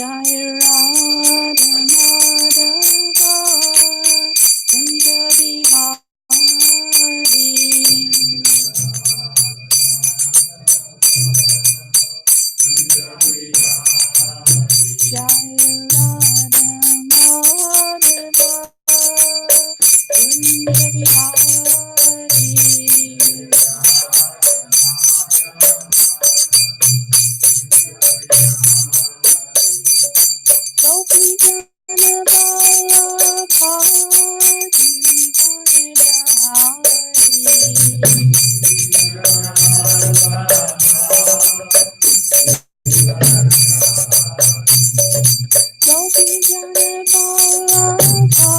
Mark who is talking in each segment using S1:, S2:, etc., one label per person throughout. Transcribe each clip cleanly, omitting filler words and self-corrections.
S1: Jai Radha Madhava Kunja Bihari Jai Radha Madhava Kunja Bihari Gopi Jana Vallabha Gopi Jana Vallabha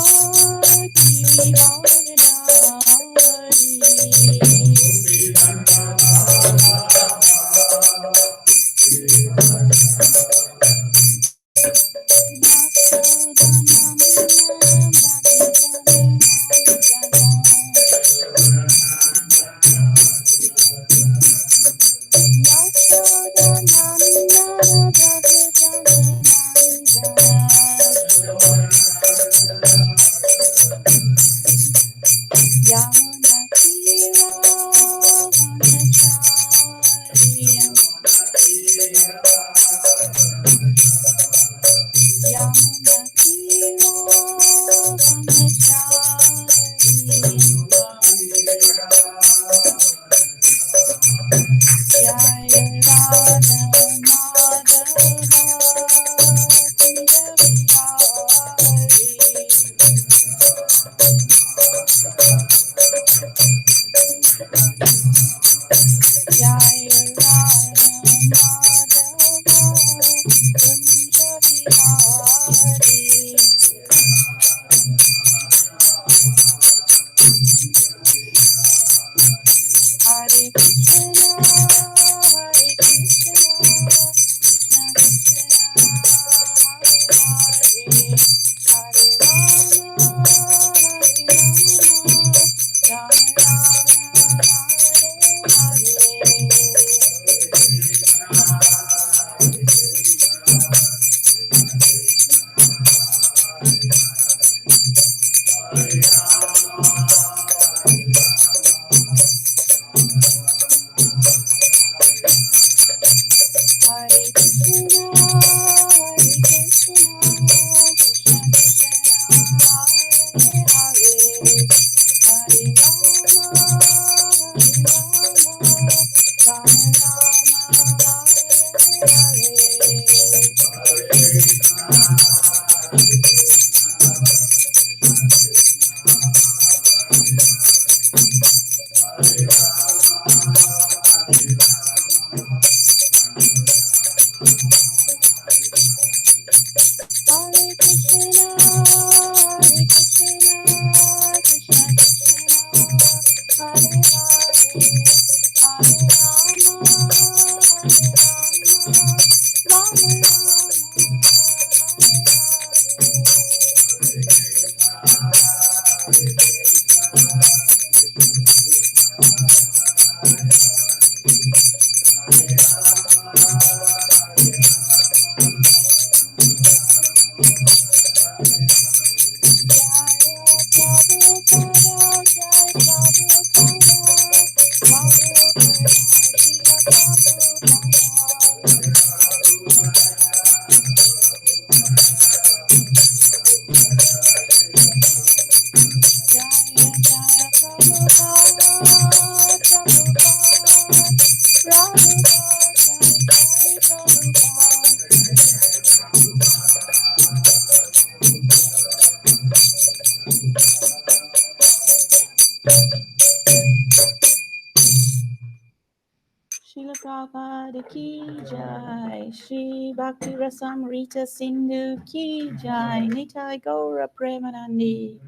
S1: Srila Prabhupada ki jai, Shri Bhakti Rasamrita Sindhu ki jai, Nitai Gaura Premanandi.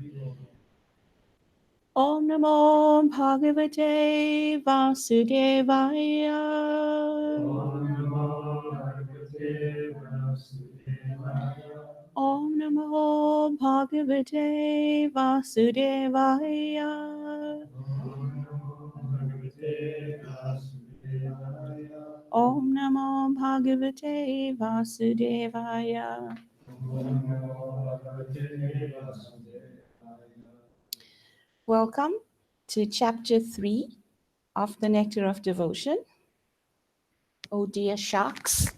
S1: Om Namo Bhagavate Vasudevaya. Om Namo Bhagavate Vasudevaya. Om Namo Bhagavate Vasudevaya. Om Namo Bhagavate Vasudevaya. Om Namo Bhagavate Vasudevaya. Welcome to chapter 3 of the Nectar of Devotion. Oh dear sharks.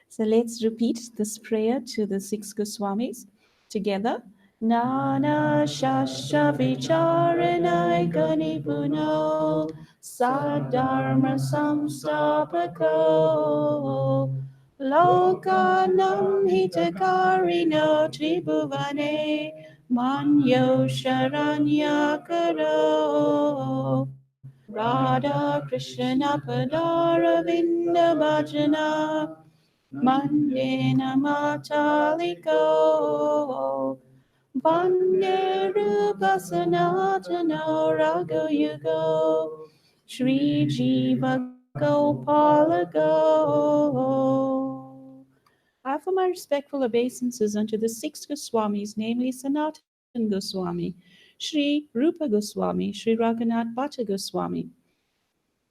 S1: So let's repeat this prayer to the six Goswamis together. Nana Shastra Vicharanai Ganipuno Sadharma Samstapako Lokanam Hitakarino Tribhuvane Manyo Sharanyakaro Radha Krishna Padaravinda Bhajana Mandena Mataliko Vande Rupa Sanatana Raghuyugo Shri Jiva Gopala Go. I offer my respectful obeisances unto the six Goswamis, namely Sanatan Goswami, Shri Rupa Goswami, Shri Raghunath Bhatta Goswami,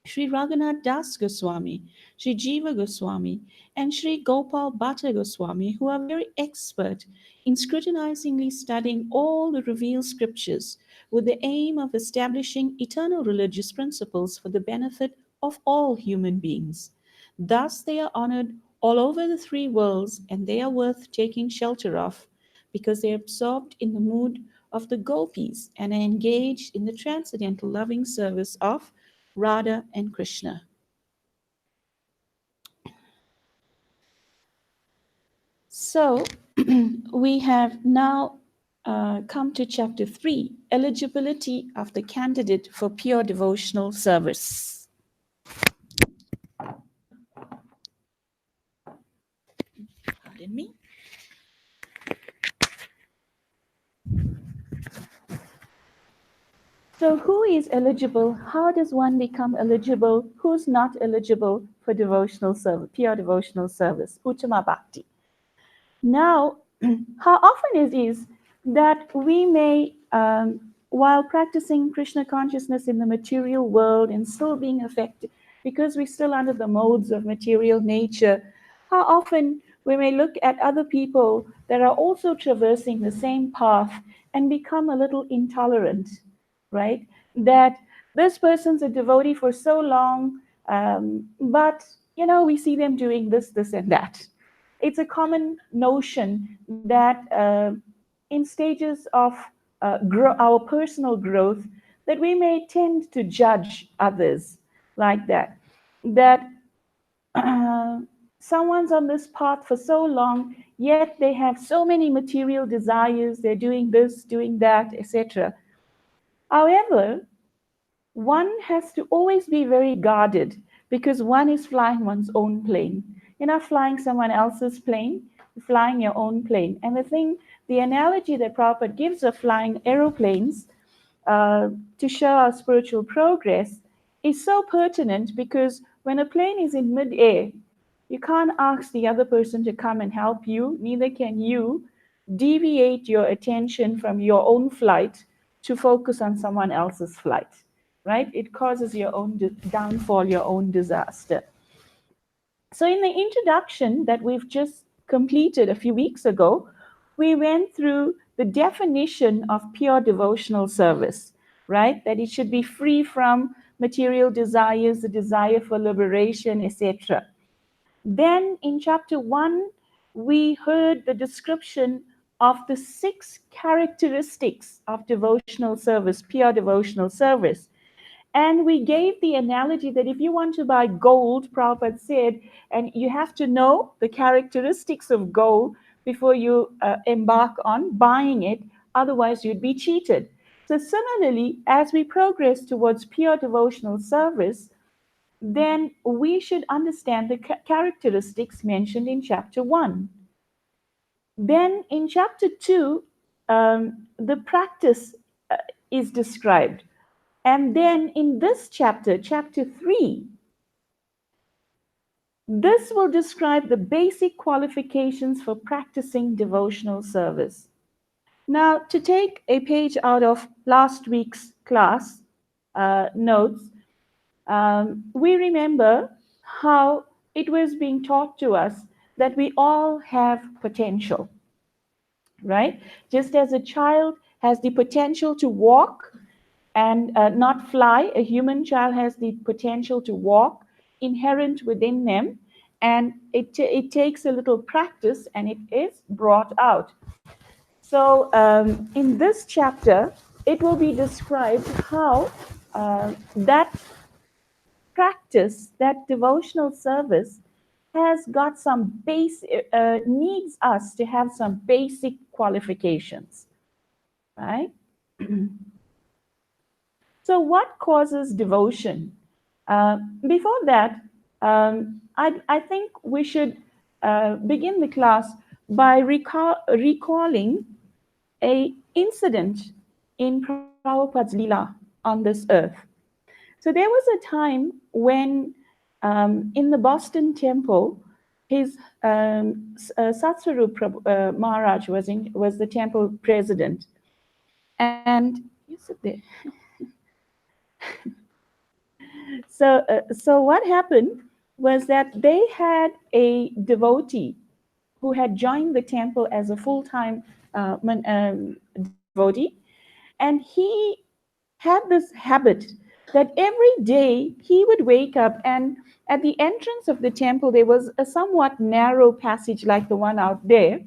S1: Sri Raghunath Das Goswami, Sri Jiva Goswami, and Sri Gopal Bhatta Goswami, who are very expert in scrutinizingly studying all the revealed scriptures with the aim of establishing eternal religious principles for the benefit of all human beings. Thus, they are honored all over the three worlds, and they are worth taking shelter of because they are absorbed in the mood of the gopis and are engaged in the transcendental loving service of Radha and Krishna. So we have now come to chapter 3, eligibility of the candidate for pure devotional service. Pardon me. So who is eligible? How does one become eligible? Who's not eligible for devotional service, pure devotional service, Uttama Bhakti? Now, how often it is that we may, while practicing Krishna consciousness in the material world and still being affected, because we're still under the modes of material nature, how often we may look at other people that are also traversing the same path and become a little intolerant, right? That this person's a devotee for so long, but we see them doing this, this, and that. It's a common notion that in stages of our personal growth, that we may tend to judge others like that. That someone's on this path for so long, yet they have so many material desires, they're doing this, doing that, etc. However, one has to always be very guarded because one is flying one's own plane. You're not flying someone else's plane, you're flying your own plane. And the analogy that Prabhupada gives of flying aeroplanes to show our spiritual progress is so pertinent because when a plane is in mid-air, you can't ask the other person to come and help you, neither can you deviate your attention from your own flight to focus on someone else's flight, right? It causes your own downfall, your own disaster. So in the introduction that we've just completed a few weeks ago, we went through the definition of pure devotional service, right? That it should be free from material desires, the desire for liberation, etc. Then in chapter 1, we heard the description of the 6 characteristics of devotional service, pure devotional service. And we gave the analogy that if you want to buy gold, Prabhupada said, and you have to know the characteristics of gold before you embark on buying it, otherwise you'd be cheated. So similarly, as we progress towards pure devotional service, then we should understand the characteristics mentioned in chapter 1. Then in chapter 2, the practice is described. And then in this chapter, chapter 3, this will describe the basic qualifications for practicing devotional service. Now, to take a page out of last week's class notes, we remember how it was being taught to us that we all have potential, right? Just as a child has the potential to walk and not fly, a human child has the potential to walk inherent within them, and it takes a little practice and it is brought out. So, in this chapter, it will be described how that practice, that devotional service, has got some needs us to have some basic qualifications, right? So, what causes devotion? Before that, I think we should begin the class by recalling a incident in Prabhupada's Leela on this earth. So there was a time when in the Boston temple, his Satsarup Maharaj was the temple president. And you sit there. So what happened was that they had a devotee who had joined the temple as a full-time devotee, and he had this habit that every day he would wake up, and at the entrance of the temple there was a somewhat narrow passage like the one out there,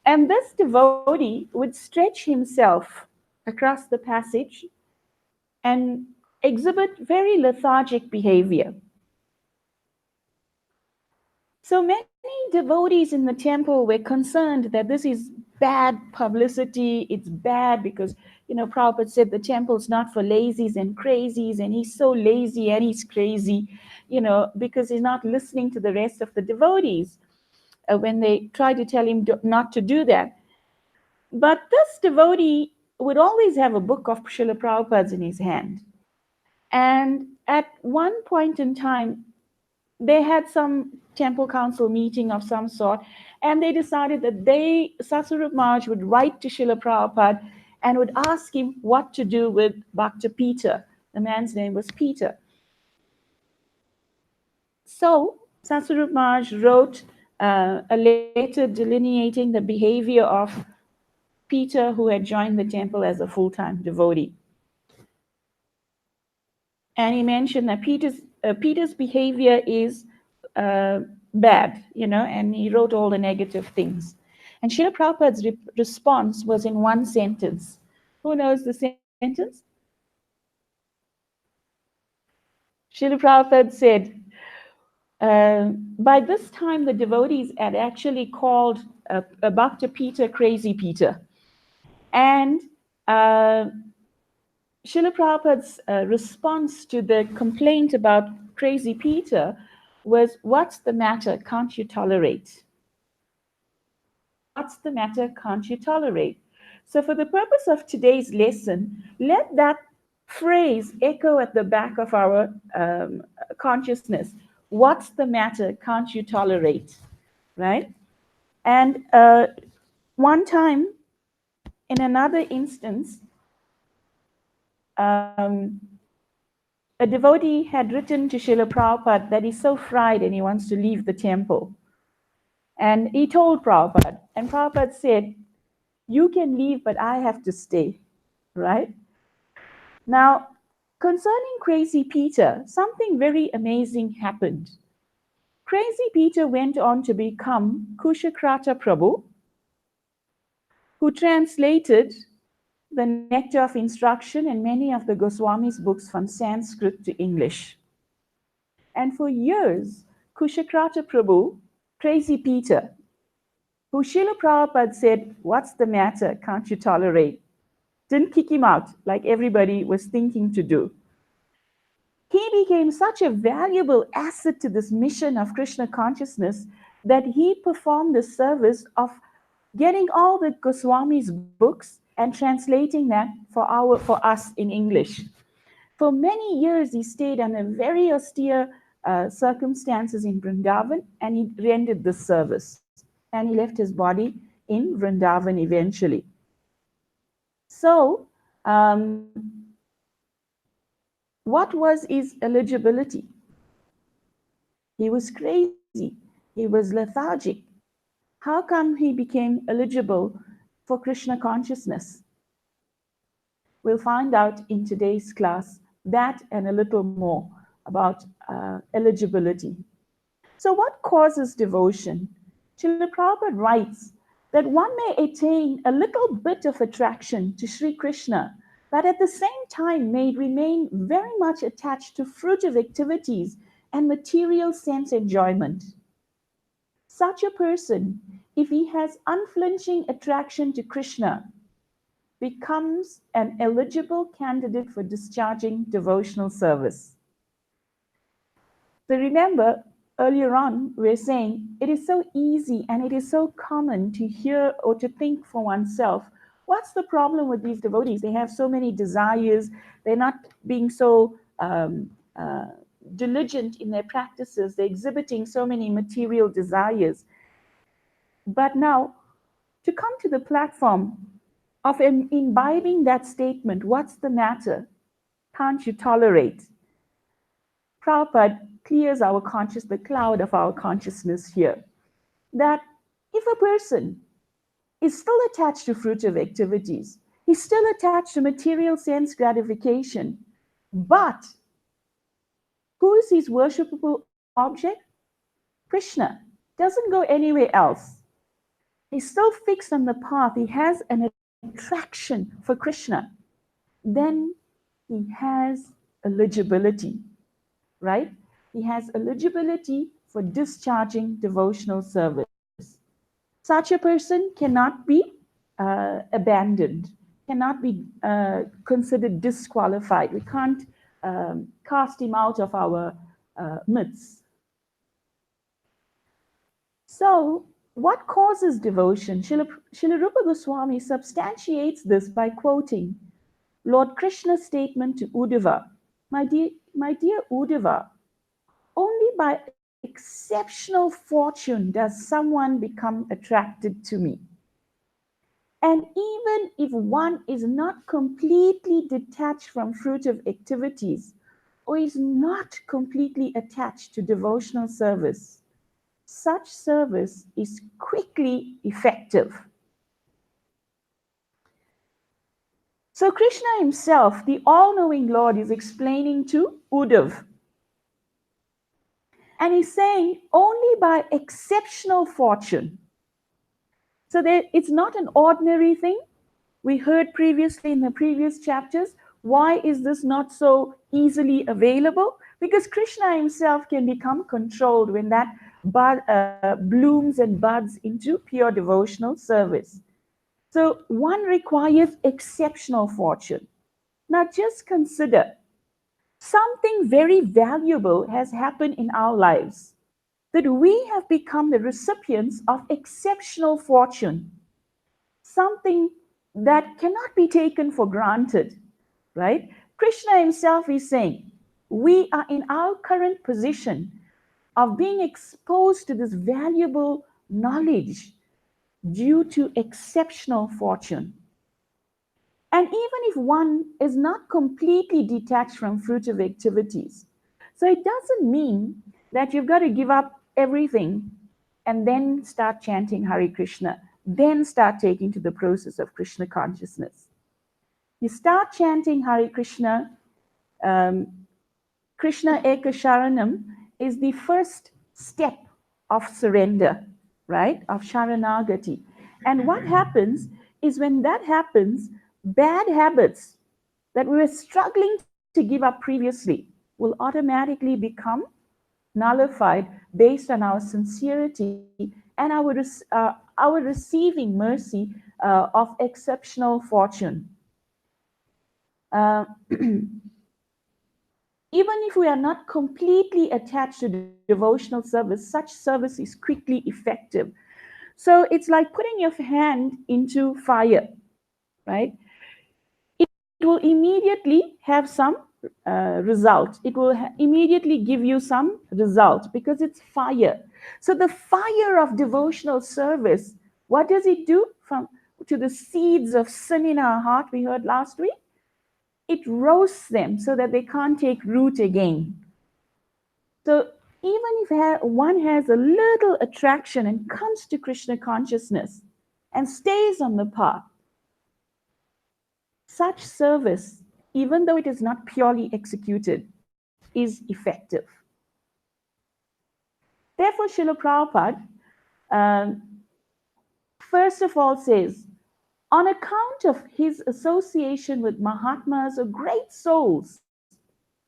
S1: and this devotee would stretch himself across the passage and exhibit very lethargic behavior. So many devotees in the temple were concerned that this is bad publicity. It's bad because, Prabhupada said the temple's not for lazies and crazies, and he's so lazy and he's crazy, because he's not listening to the rest of the devotees when they try to tell him not to do that. But this devotee would always have a book of Srila Prabhupada's in his hand. And at one point in time, they had some temple council meeting of some sort, and they decided that Sasarup Maharaj would write to Srila Prabhupada and would ask him what to do with Bhakta Peter. The man's name was Peter. So Sasarup Maharaj wrote a letter delineating the behavior of Peter, who had joined the temple as a full-time devotee. And he mentioned that Peter's behavior is bad, and he wrote all the negative things. And Srila Prabhupada's response was in one sentence. Who knows the sentence? Srila Prabhupada said, by this time the devotees had actually called Bhakta Peter Crazy Peter. And Srila Prabhupada's response to the complaint about Crazy Peter was, what's the matter? Can't you tolerate? What's the matter? Can't you tolerate? So for the purpose of today's lesson, let that phrase echo at the back of our consciousness. What's the matter? Can't you tolerate? Right? And one time, in another instance, a devotee had written to Srila Prabhupada that he's so fried and he wants to leave the temple. And he told Prabhupada, and Prabhupada said, you can leave, but I have to stay, right? Now, concerning Crazy Peter, something very amazing happened. Crazy Peter went on to become Kushakrata Prabhu, who translated the Nectar of Instruction and many of the Goswami's books from Sanskrit to English. And for years, Kushakrata Prabhu, Crazy Peter, who Srila Prabhupada said, what's the matter? Can't you tolerate? Didn't kick him out like everybody was thinking to do. He became such a valuable asset to this mission of Krishna consciousness that he performed the service of getting all the Goswami's books and translating that for us in English. For many years, he stayed under very austere circumstances in Vrindavan, and he rendered this service. And he left his body in Vrindavan eventually. So, What was his eligibility? He was crazy. He was lethargic. How come he became eligible for Krishna consciousness? We'll find out in today's class that and a little more about eligibility. So, what causes devotion? Srila Prabhupada writes that one may attain a little bit of attraction to Sri Krishna, but at the same time may remain very much attached to fruitive activities and material sense enjoyment. Such a person, if he has unflinching attraction to Krishna, becomes an eligible candidate for discharging devotional service. So remember, earlier on, we were saying it is so easy and it is so common to hear or to think for oneself, what's the problem with these devotees? They have so many desires. They're not being so diligent in their practices. They're exhibiting so many material desires. But now, to come to the platform of imbibing that statement, what's the matter? Can't you tolerate? Prabhupada clears the cloud of our consciousness here. That if a person is still attached to fruitive activities, he's still attached to material sense gratification, but who is his worshipable object? Krishna. Doesn't go anywhere else. He's still fixed on the path. He has an attraction for Krishna. Then he has eligibility, right? He has eligibility for discharging devotional service. Such a person cannot be abandoned, cannot be considered disqualified. We can't cast him out of our midst. So, what causes devotion? Srila Rupa Goswami substantiates this by quoting Lord Krishna's statement to Uddhava, my dear Uddhava, only by exceptional fortune does someone become attracted to me. And even if one is not completely detached from fruitive activities or is not completely attached to devotional service, such service is quickly effective. So Krishna himself, the all-knowing Lord, is explaining to Uddhav. And he's saying only by exceptional fortune. So it's not an ordinary thing. We heard previously in the previous chapters, why is this not so easily available? Because Krishna himself can become controlled when that blooms and buds into pure devotional service. So one requires exceptional fortune. Now just consider, something very valuable has happened in our lives, that we have become the recipients of exceptional fortune, something that cannot be taken for granted, right? Krishna himself is saying, we are in our current position of being exposed to this valuable knowledge due to exceptional fortune. And even if one is not completely detached from fruitive activities, so it doesn't mean that you've got to give up everything and then start chanting Hare Krishna, then start taking to the process of Krishna consciousness. You start chanting Hare Krishna, Krishna Eka Sharanam is the first step of surrender, right? Of Sharanagati. And what happens is when that happens, bad habits that we were struggling to give up previously will automatically become nullified based on our sincerity and our receiving mercy of exceptional fortune. Even if we are not completely attached to devotional service, such service is quickly effective. So it's like putting your hand into fire, right? It will immediately have some result. It will immediately give you some result because it's fire. So the fire of devotional service, what does it do to the seeds of sin in our heart we heard last week? it roasts them so that they can't take root again. So even if one has a little attraction and comes to Krishna consciousness and stays on the path, such service, even though it is not purely executed, is effective. Therefore, Srila Prabhupada, first of all, says, on account of his association with Mahatmas or great souls,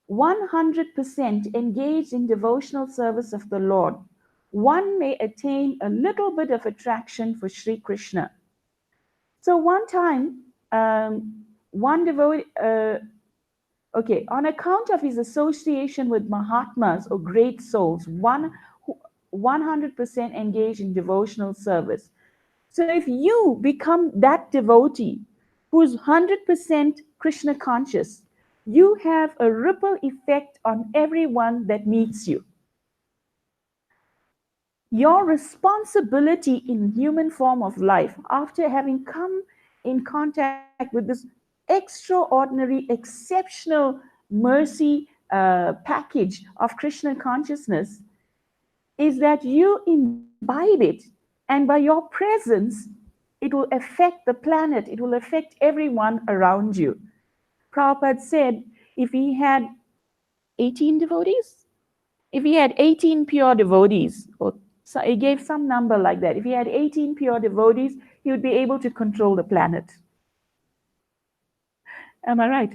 S1: 100% engaged in devotional service of the Lord, one may attain a little bit of attraction for Sri Krishna. So one time, one devotee, on account of his association with Mahatmas or great souls, 100% engaged in devotional service. So if you become that devotee who's 100% Krishna conscious, you have a ripple effect on everyone that meets you. Your responsibility in human form of life, after having come in contact with this extraordinary, exceptional mercy package of Krishna consciousness, is that you imbibe it, and by your presence, it will affect the planet, it will affect everyone around you. Prabhupada said if he had 18 devotees, if he had 18 pure devotees, or so he gave some number like that, if he had 18 pure devotees, he would be able to control the planet. Am I right?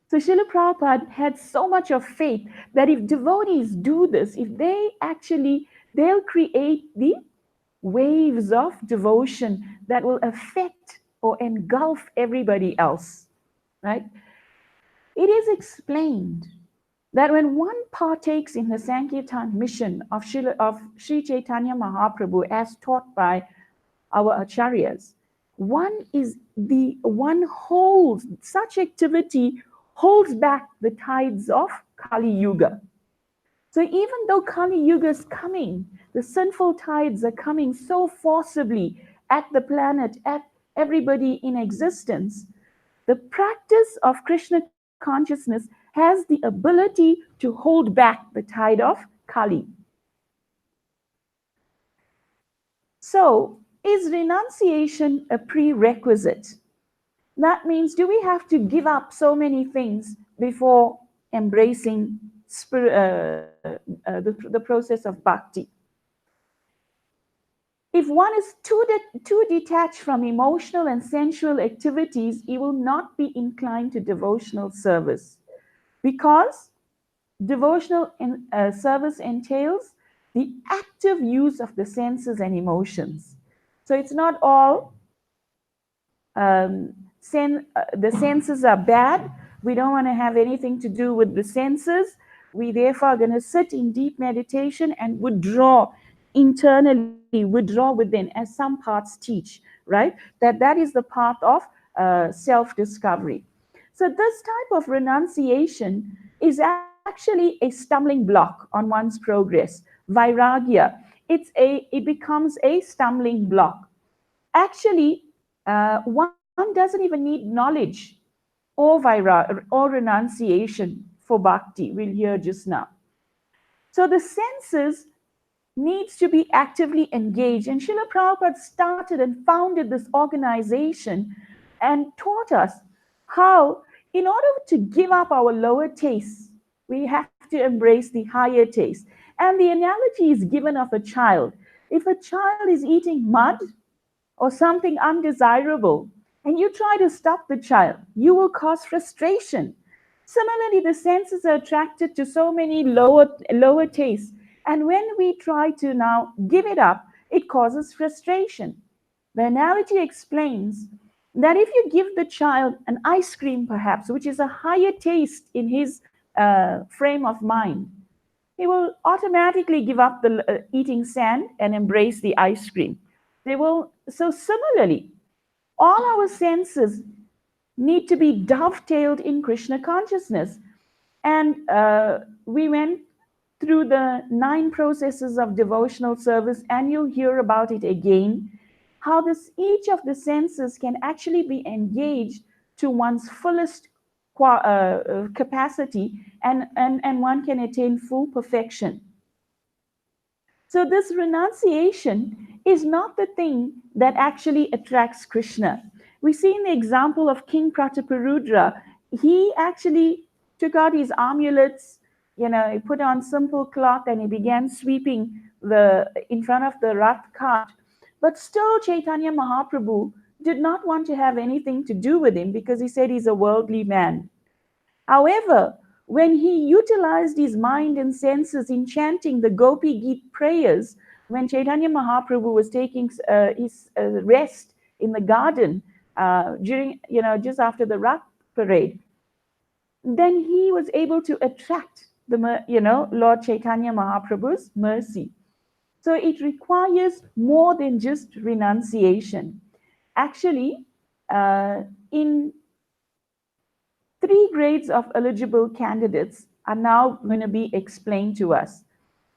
S1: So Srila Prabhupada had so much of faith that if devotees do this, if they'll create the waves of devotion that will affect or engulf everybody else, right? It is explained that when one partakes in the Sankirtan mission of Sri Chaitanya Mahaprabhu as taught by our acharyas, such activity holds back the tides of Kali Yuga. So even though Kali Yuga is coming, the sinful tides are coming so forcibly at the planet, at everybody in existence, the practice of Krishna consciousness has the ability to hold back the tide of Kali. So, is renunciation a prerequisite? That means, do we have to give up so many things before embracing the process of bhakti? If one is too detached from emotional and sensual activities, he will not be inclined to devotional service, because devotional service entails the active use of the senses and emotions. So it's not all the senses are bad. We don't want to have anything to do with the senses. We therefore are going to sit in deep meditation and withdraw internally, withdraw within, as some parts teach, right? That is the path of self-discovery. So this type of renunciation is actually a stumbling block on one's progress. Vairagya, it becomes a stumbling block. Actually, one doesn't even need knowledge or renunciation for bhakti. We'll hear just now. So the senses needs to be actively engaged. And Srila Prabhupada started and founded this organization and taught us how, in order to give up our lower tastes, we have to embrace the higher taste. And the analogy is given of a child. If a child is eating mud or something undesirable, and you try to stop the child, you will cause frustration. Similarly, the senses are attracted to so many lower tastes. And when we try to now give it up, it causes frustration. The analogy explains that if you give the child an ice cream, perhaps, which is a higher taste in his frame of mind, he will automatically give up the eating sand and embrace the ice cream. So similarly, all our senses need to be dovetailed in Krishna consciousness. And we went through the 9 processes of devotional service, and you'll hear about it again, how each of the senses can actually be engaged to one's fullest capacity, and one can attain full perfection. So this renunciation is not the thing that actually attracts Krishna. We see in the example of King Prataparudra, he actually took out his amulets, he put on simple cloth and he began sweeping in front of the Rath cart. But still Chaitanya Mahaprabhu did not want to have anything to do with him because he said he's a worldly man. However, when he utilized his mind and senses in chanting the Gopi Geet prayers, when Chaitanya Mahaprabhu was taking his rest in the garden during, just after the Rath parade, then he was able to attract Lord Chaitanya Mahaprabhu's mercy. So it requires more than just renunciation. Actually, in 3 grades of eligible candidates are now going to be explained to us.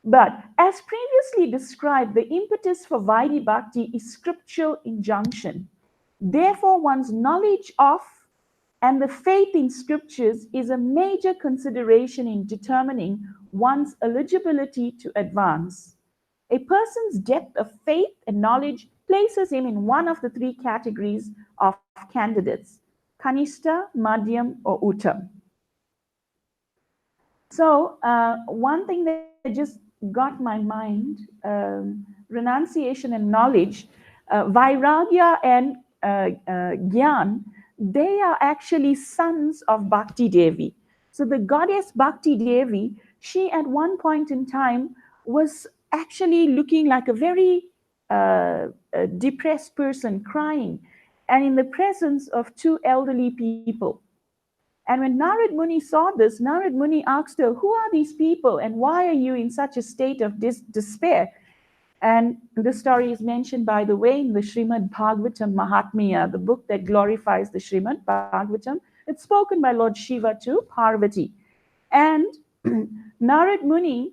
S1: But as previously described, the impetus for Vaidhi Bhakti is scriptural injunction. Therefore, one's knowledge of and the faith in scriptures is a major consideration in determining one's eligibility to advance. A person's depth of faith and knowledge places him in one of the 3 categories of candidates: Kanishta, Madhyam, or Uttam. So one thing that just got my mind, renunciation and knowledge, Vairagya and Gyan, they are actually sons of Bhakti Devi. So the goddess Bhakti Devi, she at one point in time was actually looking like a very depressed person, crying, and in the presence of 2 elderly people. And when Narad Muni saw this, Narad Muni asked her, "Who are these people and why are you in such a state of despair?" And the story is mentioned, by the way, in the Srimad Bhagavatam Mahatmya, the book that glorifies the Srimad Bhagavatam. It's spoken by Lord Shiva to Parvati. And Narad Muni,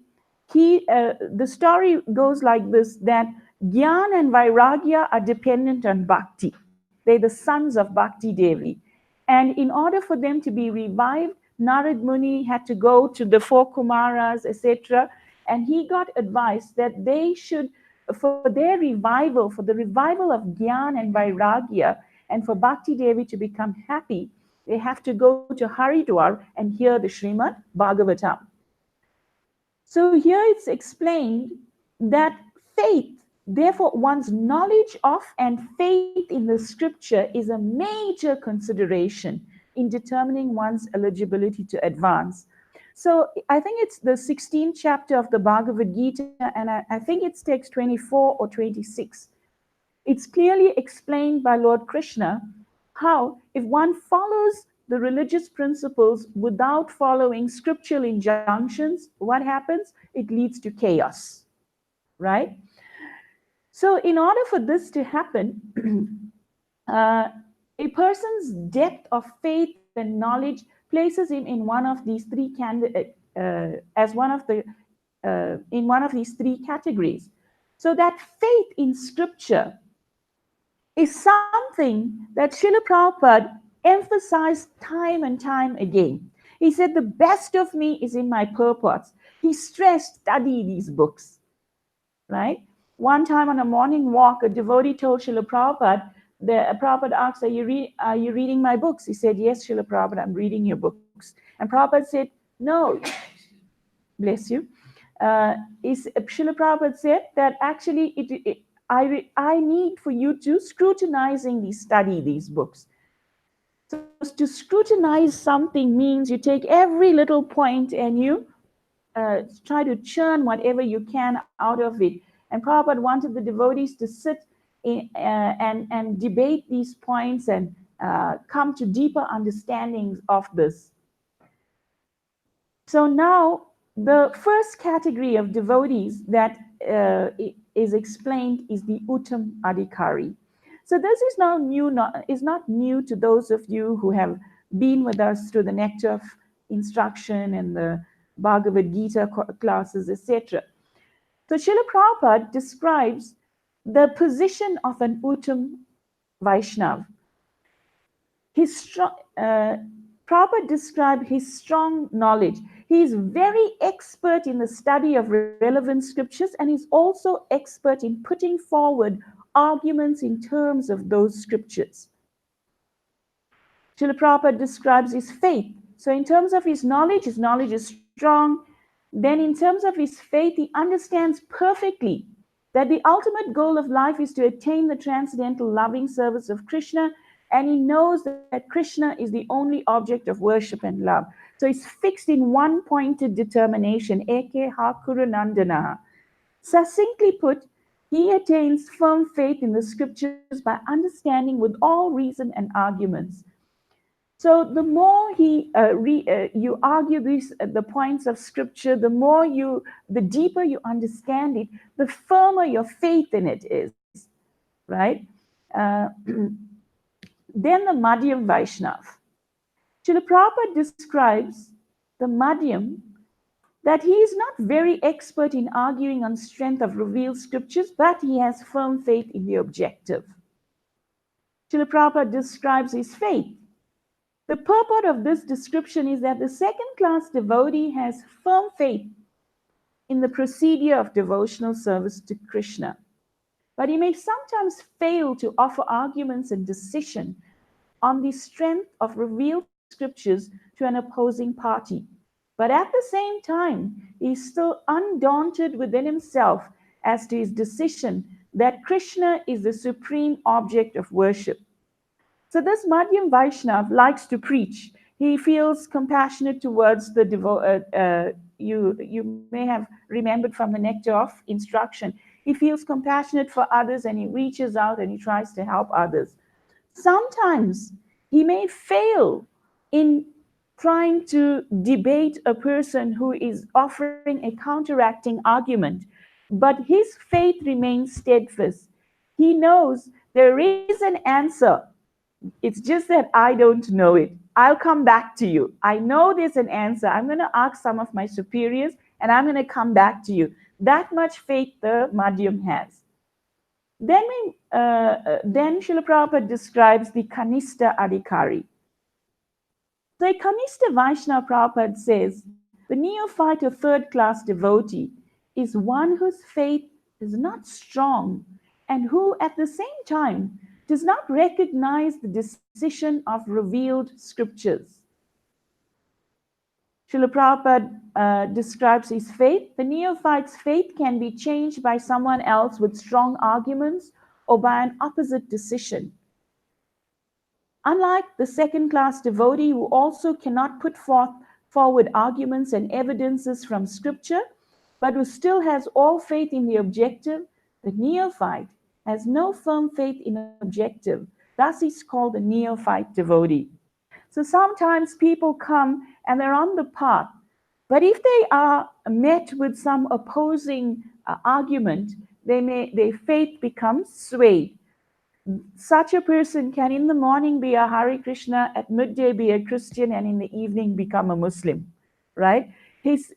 S1: the story goes like this, that Gyan and Vairagya are dependent on Bhakti. They're the sons of Bhakti Devi. And in order for them to be revived, Narad Muni had to go to the 4 Kumaras, etc. And he got advice that they should, for their revival, for the revival of Gyan and Vairagya, and for Bhakti Devi to become happy, they have to go to Haridwar and hear the Srimad Bhagavatam. So here it's explained that faith, therefore one's knowledge of and faith in the scripture is a major consideration in determining one's eligibility to advance. So I think it's the 16th chapter of the Bhagavad Gita, and I think it's text 24 or 26. It's clearly explained by Lord Krishna how if one follows the religious principles without following scriptural injunctions, what happens? It leads to chaos, right? So in order for this to happen, a person's depth of faith and knowledge places him in one of these 3 in one of these 3 categories. So that faith in scripture is something that Srila Prabhupada emphasized time and time again. He said, the best of me is in my purports. He stressed, study these books, right? One time on a morning walk, a devotee told Srila Prabhupada, Prabhupada asked, are you reading my books? He said, yes, Srila Prabhupada, I'm reading your books. And Prabhupada said, no, bless you. Srila Prabhupada said that actually I need for you to scrutinizingly study these books. So to scrutinize something means you take every little point and you try to churn whatever you can out of it. And Prabhupada wanted the devotees to sit and debate these points and come to deeper understandings of this. So now the first category of devotees that is explained is the Uttam Adhikari. So this is not new to those of you who have been with us through the Nectar of Instruction and the Bhagavad Gita classes, etc. So Srila Prabhupada describes the position of an Uttam Vaishnav. Prabhupada described his strong knowledge. He is very expert in the study of relevant scriptures, and he's also expert in putting forward arguments in terms of those scriptures. Srila Prabhupada describes his faith. So in terms of his knowledge is strong. Then in terms of his faith, he understands perfectly that the ultimate goal of life is to attain the transcendental loving service of Krishna, and he knows that Krishna is the only object of worship and love. So he's fixed in one pointed determination, eke ha kurunandana. Succinctly put, he attains firm faith in the scriptures by understanding with all reason and arguments. So the more you argue the points of scripture, the deeper you understand it, the firmer your faith in it is, right? Then the Madhyam Vaishnav. Srila Prabhupada describes the Madhyam that he is not very expert in arguing on strength of revealed scriptures, but he has firm faith in the objective. Srila Prabhupada describes his faith. The purport of this description is that the second-class devotee has firm faith in the procedure of devotional service to Krishna, but he may sometimes fail to offer arguments and decision on the strength of revealed scriptures to an opposing party. But at the same time, he is still undaunted within himself as to his decision that Krishna is the supreme object of worship. So this Madhyam Vaishnav likes to preach. He feels compassionate towards the you may have remembered from the Nectar of Instruction. He feels compassionate for others and he reaches out and he tries to help others. Sometimes he may fail in trying to debate a person who is offering a counteracting argument, but his faith remains steadfast. He knows there is an answer. It's just that I don't know it. I'll come back to you. I know there's an answer. I'm going to ask some of my superiors and I'm going to come back to you. That much faith the Madhyam has. Then Srila Prabhupada describes the Kanista Adhikari. So a Kanista Vaishnava, Prabhupada says, the neophyte or third-class devotee is one whose faith is not strong and who at the same time does not recognize the decision of revealed scriptures. Srila Prabhupada describes his faith. The neophyte's faith can be changed by someone else with strong arguments or by an opposite decision. Unlike the second-class devotee who also cannot put forward arguments and evidences from scripture, but who still has all faith in the objective, the neophyte has no firm faith in objective. Thus he's called a neophyte devotee. So sometimes people come and they're on the path, but if they are met with some opposing argument, their faith becomes swayed. Such a person can in the morning be a Hare Krishna, at midday be a Christian, and in the evening become a Muslim, right? His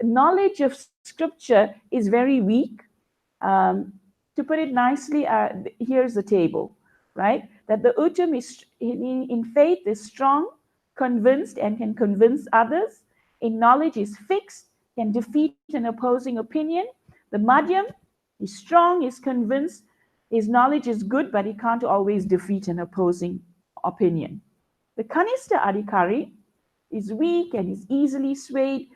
S1: knowledge of scripture is very weak. To put it nicely, here's the table, right? That the Uttam is in faith is strong, convinced, and can convince others. In knowledge is fixed, can defeat an opposing opinion. The Madhyam is strong, is convinced. His knowledge is good, but he can't always defeat an opposing opinion. The Kanista Adhikari is weak and is easily swayed.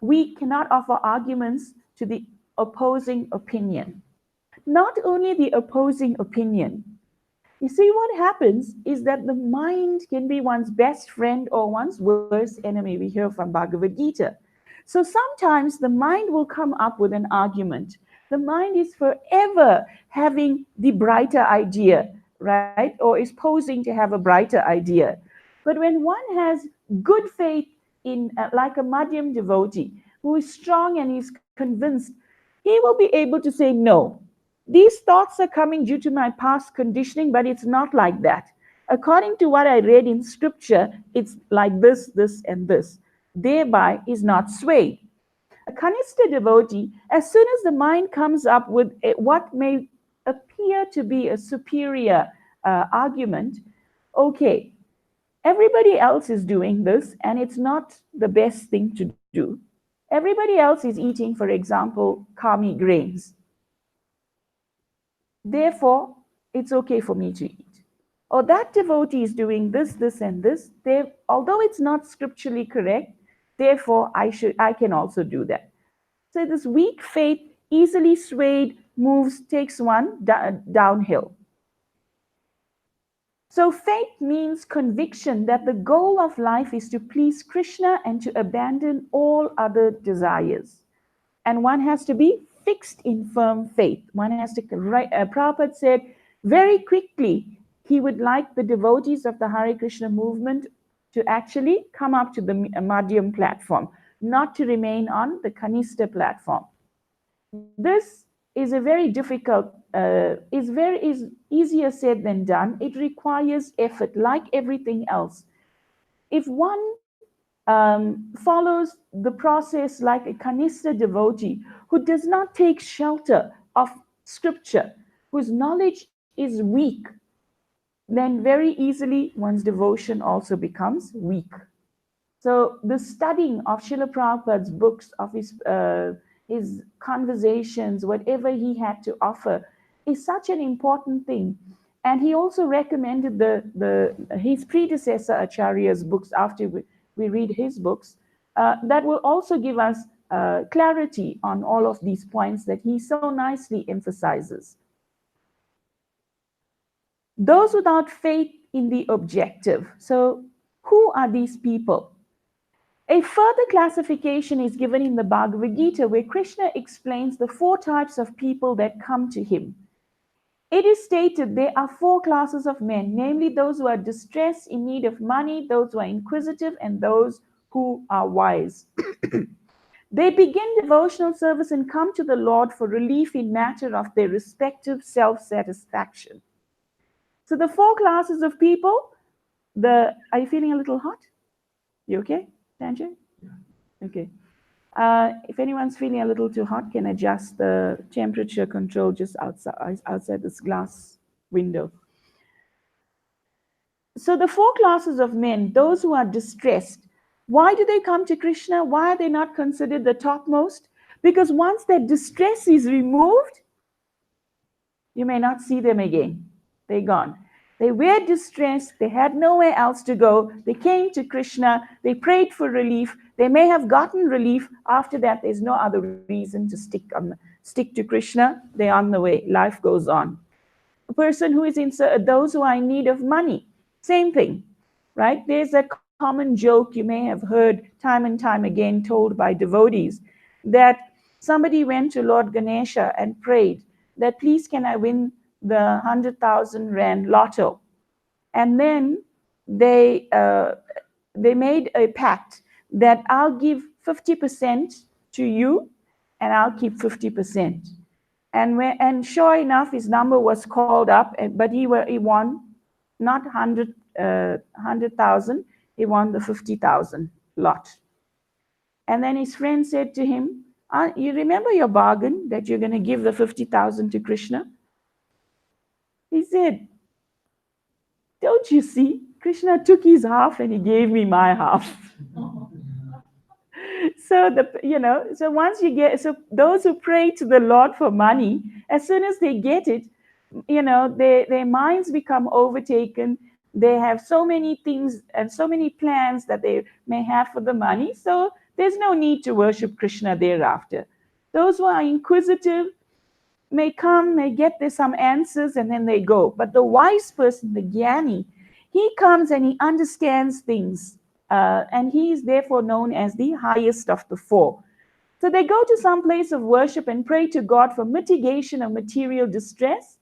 S1: We cannot offer arguments to the opposing opinion. Not only the opposing opinion. You see, what happens is that the mind can be one's best friend or one's worst enemy. We hear from Bhagavad Gita. So sometimes the mind will come up with an argument. The mind is forever having the brighter idea, right? Or is posing to have a brighter idea. But when one has good faith in, like a Madhyam devotee, who is strong and is convinced, he will be able to say, no, these thoughts are coming due to my past conditioning, but it's not like that. According to what I read in scripture, it's like this, this, and this. Thereby is not swayed. A Kanista devotee, as soon as the mind comes up with what may appear to be a superior argument, okay, Everybody else is doing this, and it's not the best thing to do. Everybody else is eating, for example, kami grains. Therefore, it's okay for me to eat. Or that devotee is doing this, this, and this. Although it's not scripturally correct, therefore I can also do that. So this weak faith, easily swayed, moves, takes one downhill. So faith means conviction that the goal of life is to please Krishna and to abandon all other desires. And one has to be fixed in firm faith. One has to, Prabhupada said very quickly, he would like the devotees of the Hare Krishna movement to actually come up to the Madhyam platform, not to remain on the Kanista platform. This is a very difficult, is easier said than done. It requires effort, like everything else. If one follows the process like a Kanista devotee who does not take shelter of scripture, whose knowledge is weak, then very easily one's devotion also becomes weak. So the studying of Srila Prabhupada's books, of his conversations, whatever he had to offer, is such an important thing. And he also recommended his predecessor Acharya's books after we read his books, that will also give us clarity on all of these points that he so nicely emphasizes. Those without faith in the objective. So who are these people? A further classification is given in the Bhagavad Gita, where Krishna explains the 4 types of people that come to him. It is stated there are 4 classes of men, namely those who are distressed, in need of money, those who are inquisitive, and those who are wise. They begin devotional service and come to the Lord for relief in matter of their respective self-satisfaction. So the 4 classes of people, are you feeling a little hot? You okay, Sanjay? Yeah. Okay. If anyone's feeling a little too hot, can adjust the temperature control just outside this glass window. So the 4 classes of men, those who are distressed, why do they come to Krishna? Why are they not considered the topmost? Because once that distress is removed, you may not see them again. They're gone. They were distressed. They had nowhere else to go. They came to Krishna. They prayed for relief. They may have gotten relief. After that, there's no other reason to stick to Krishna. They're on the way. Life goes on. A person who is those who are in need of money, same thing, right? There's a common joke you may have heard time and time again told by devotees, that somebody went to Lord Ganesha and prayed that, please can I win the 100,000 Rand lotto? And then they made a pact that I'll give 50% to you and I'll keep 50%. And sure enough, his number was called up, but he won not 100,000, he won the 50,000 lot. And then his friend said to him, you remember your bargain that you're going to give the 50,000 to Krishna? He said, don't you see? Krishna took his half and he gave me my half. So once you get, so those who pray to the Lord for money, as soon as they get it, their minds become overtaken. They have so many things and so many plans that they may have for the money. So there's no need to worship Krishna thereafter. Those who are inquisitive may come, may get there some answers, and then they go. But the wise person, the jnani, he comes and he understands things. And he is therefore known as the highest of the 4. So they go to some place of worship and pray to God for mitigation of material distress,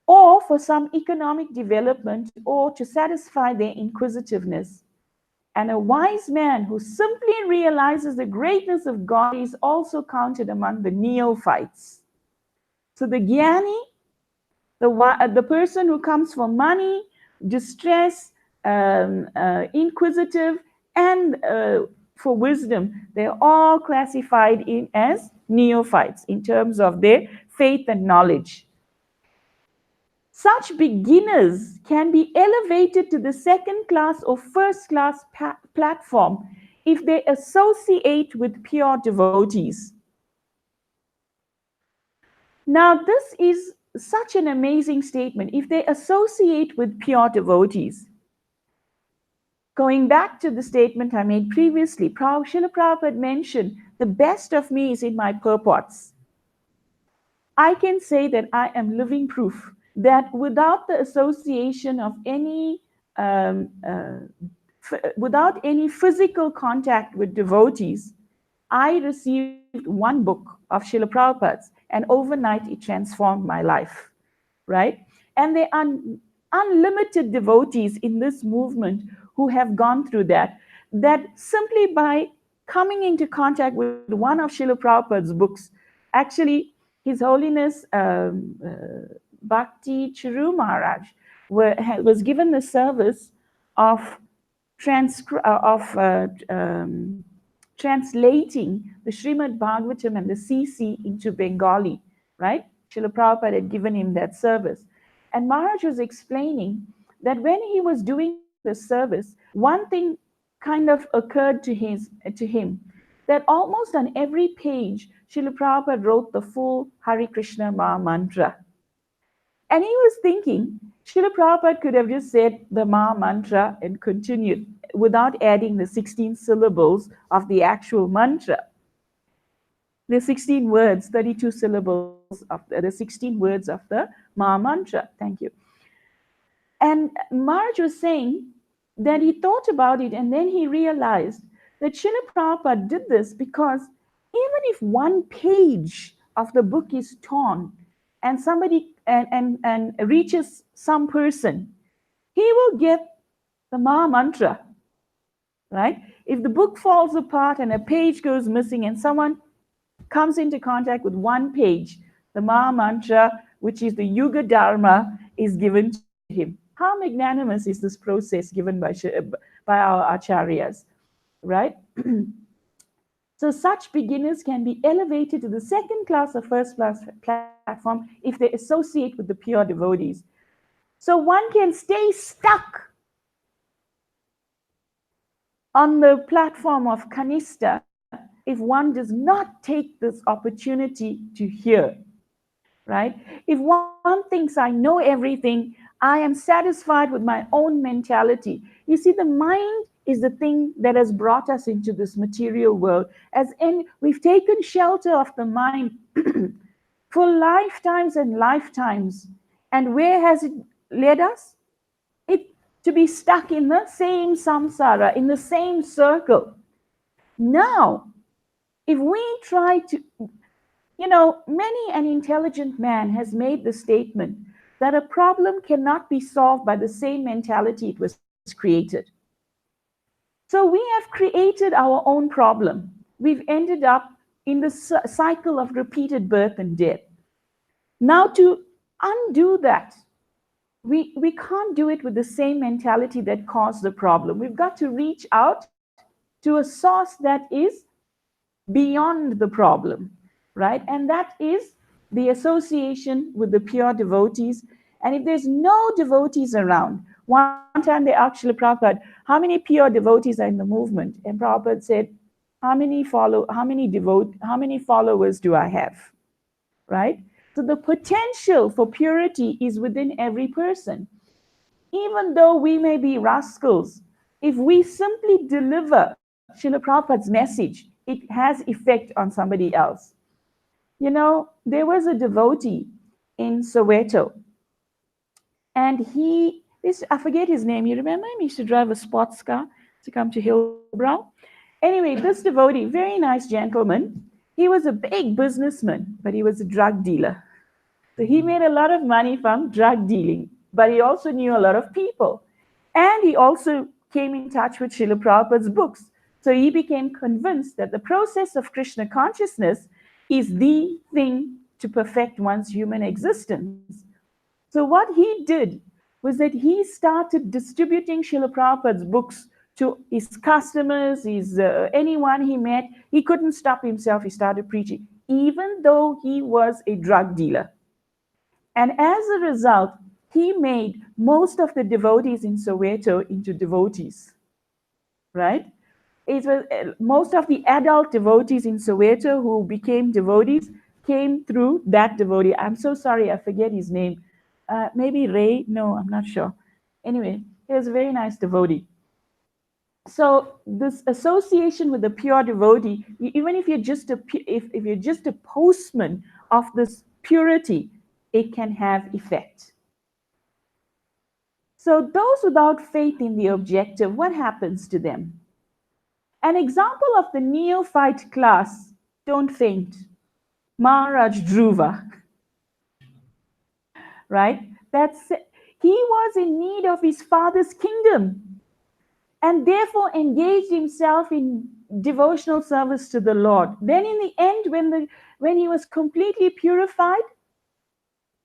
S1: or for some economic development, or to satisfy their inquisitiveness. And a wise man who simply realizes the greatness of God is also counted among the neophytes. So the jnani, the person who comes for money, distress, inquisitive, and for wisdom, they're all classified as neophytes in terms of their faith and knowledge. Such beginners can be elevated to the second class or first class platform if they associate with pure devotees. Now, this is such an amazing statement. If they associate with pure devotees, going back to the statement I made previously, Srila Prabhupada mentioned, the best of me is in my purports. I can say that I am living proof that without the association of any, without any physical contact with devotees, I received one book of Srila Prabhupada's, and overnight it transformed my life, right? And there are unlimited devotees in this movement who have gone through that, that simply by coming into contact with one of Srila Prabhupada's books, actually, His Holiness Bhakti Chiru Maharaj was given the service of translating the Srimad Bhagavatam and the CC into Bengali, right? Srila Prabhupada had given him that service. And Maharaj was explaining that when he was doing the service, one thing kind of occurred to him, that almost on every page, Srila Prabhupada wrote the full Hare Krishna Maha Mantra. And he was thinking, Srila Prabhupada could have just said the Maha Mantra and continued without adding the 16 syllables of the actual mantra. The 16 words, 32 syllables of the 16 words of the Maha Mantra. Thank you. And Maharaj was saying that he thought about it and then he realized that Srila Prabhupada did this because even if one page of the book is torn and somebody and reaches some person, he will get the Maha Mantra, right? If the book falls apart and a page goes missing and someone comes into contact with one page, the Maha Mantra, which is the Yuga Dharma, is given to him. How magnanimous is this process given by our acharyas, right? So such beginners can be elevated to the second class or first class platform if they associate with the pure devotees. So one can stay stuck on the platform of Kanista if one does not take this opportunity to hear, right? If one thinks I know everything, I am satisfied with my own mentality. You see, the mind is the thing that has brought us into this material world. We've taken shelter of the mind for lifetimes and lifetimes. And where has it led us? To be stuck in the same samsara, in the same circle. Now, if we try to, many an intelligent man has made the statement that a problem cannot be solved by the same mentality it was created. So we have created our own problem. We've ended up in the cycle of repeated birth and death. Now, to undo that, we can't do it with the same mentality that caused the problem. We've got to reach out to a source that is beyond the problem, right? And that is the association with the pure devotees. And if there's no devotees around, one time they asked Srila Prabhupada, how many pure devotees are in the movement? And Prabhupada said, how many followers do I have, right? So the potential for purity is within every person. Even though we may be rascals, if we simply deliver Srila Prabhupada's message, it has effect on somebody else. There was a devotee in Soweto, and I forget his name. You remember him? He used to drive a sports car to come to Hillbrow. Anyway, this devotee, very nice gentleman, he was a big businessman, but he was a drug dealer. So he made a lot of money from drug dealing, but he also knew a lot of people. And he also came in touch with Srila Prabhupada's books. So he became convinced that the process of Krishna consciousness is the thing to perfect one's human existence. So what he did was that he started distributing Srila Prabhupada's books to his customers, anyone he met. He couldn't stop himself. He started preaching, even though he was a drug dealer. And as a result, he made most of the devotees in Soweto into devotees, right? It was most of the adult devotees in Soweto who became devotees came through that devotee. I'm so sorry, I forget his name. Maybe Ray? No, I'm not sure. Anyway, he was a very nice devotee. So this association with the pure devotee, even if you're just if you're just a postman of this purity, it can have effect. So those without faith in the objective, what happens to them? An example of the neophyte class, don't faint, Maharaj Dhruva, right? He was in need of his father's kingdom and therefore engaged himself in devotional service to the Lord. Then in the end, when he was completely purified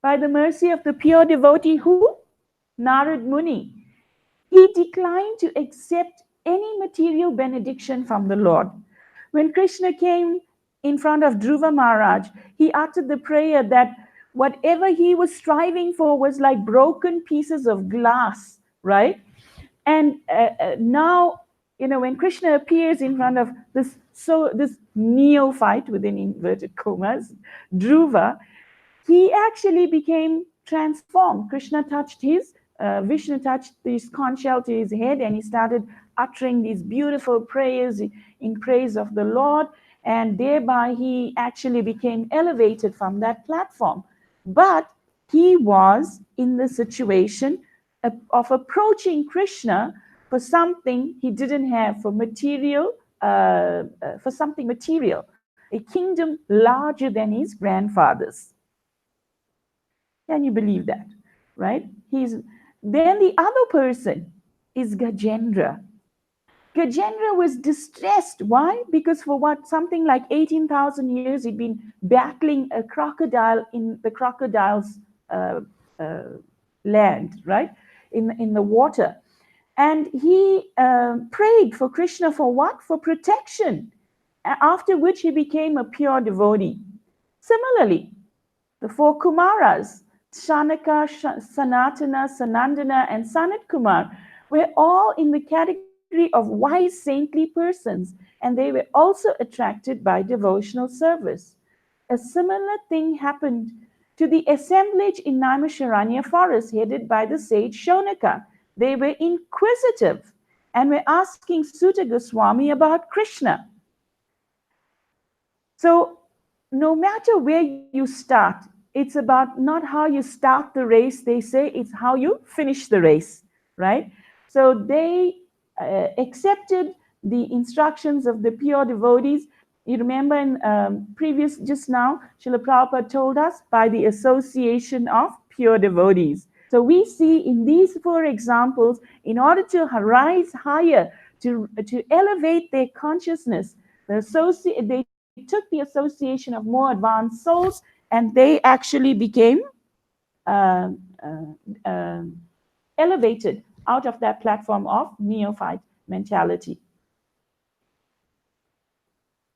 S1: by the mercy of the pure devotee, who? Narad Muni, he declined to accept any material benediction from the Lord. When Krishna came in front of Dhruva Maharaj, he uttered the prayer that whatever he was striving for was like broken pieces of glass, right? And now, when Krishna appears in front of this neophyte within inverted commas, Dhruva, he actually became transformed. Vishnu touched his conch shell to his head, and he started uttering these beautiful prayers in praise of the Lord, and thereby he actually became elevated from that platform. But he was in the situation of approaching Krishna for something he didn't have, for something material, a kingdom larger than his grandfather's. Can you believe that? Right? Then the other person is Gajendra. Gajendra was distressed. Why? Because for something like 18,000 years, he'd been battling a crocodile in the crocodile's uh, uh, land, right? In the water. And he prayed for Krishna for what? For protection. After which he became a pure devotee. Similarly, the four Kumaras, Shanaka, Sanatana, Sanandana, and Sanat Kumar, were all in the category of wise, saintly persons, and they were also attracted by devotional service. A similar thing happened to the assemblage in Naimisharanya forest headed by the sage Shonaka. They were inquisitive and were asking Sutta Goswami about Krishna. So, no matter where you start, it's about not how you start the race, they say, it's how you finish the race, right? So, they accepted the instructions of the pure devotees. You remember in just now, Srila Prabhupada told us, by the association of pure devotees. So we see in these four examples, in order to rise higher, to elevate their consciousness, they took the association of more advanced souls, and they actually became uh, uh, uh, elevated out of that platform of neophyte mentality.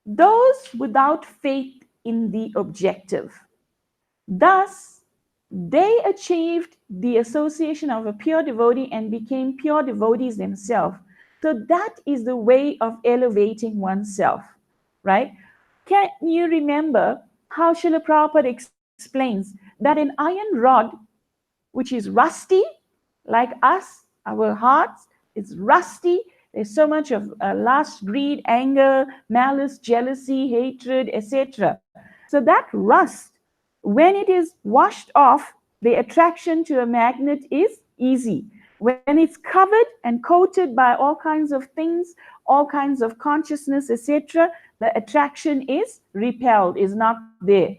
S1: Those without faith in the objective. Thus, they achieved the association of a pure devotee and became pure devotees themselves. So that is the way of elevating oneself, right? Can you remember how Srila Prabhupada explains that an iron rod, which is rusty, like us, our hearts, it's rusty. There's so much of lust, greed, anger, malice, jealousy, hatred, etc. So that rust, when it is washed off, the attraction to a magnet is easy. When it's covered and coated by all kinds of things, all kinds of consciousness, etc., the attraction is repelled, is not there.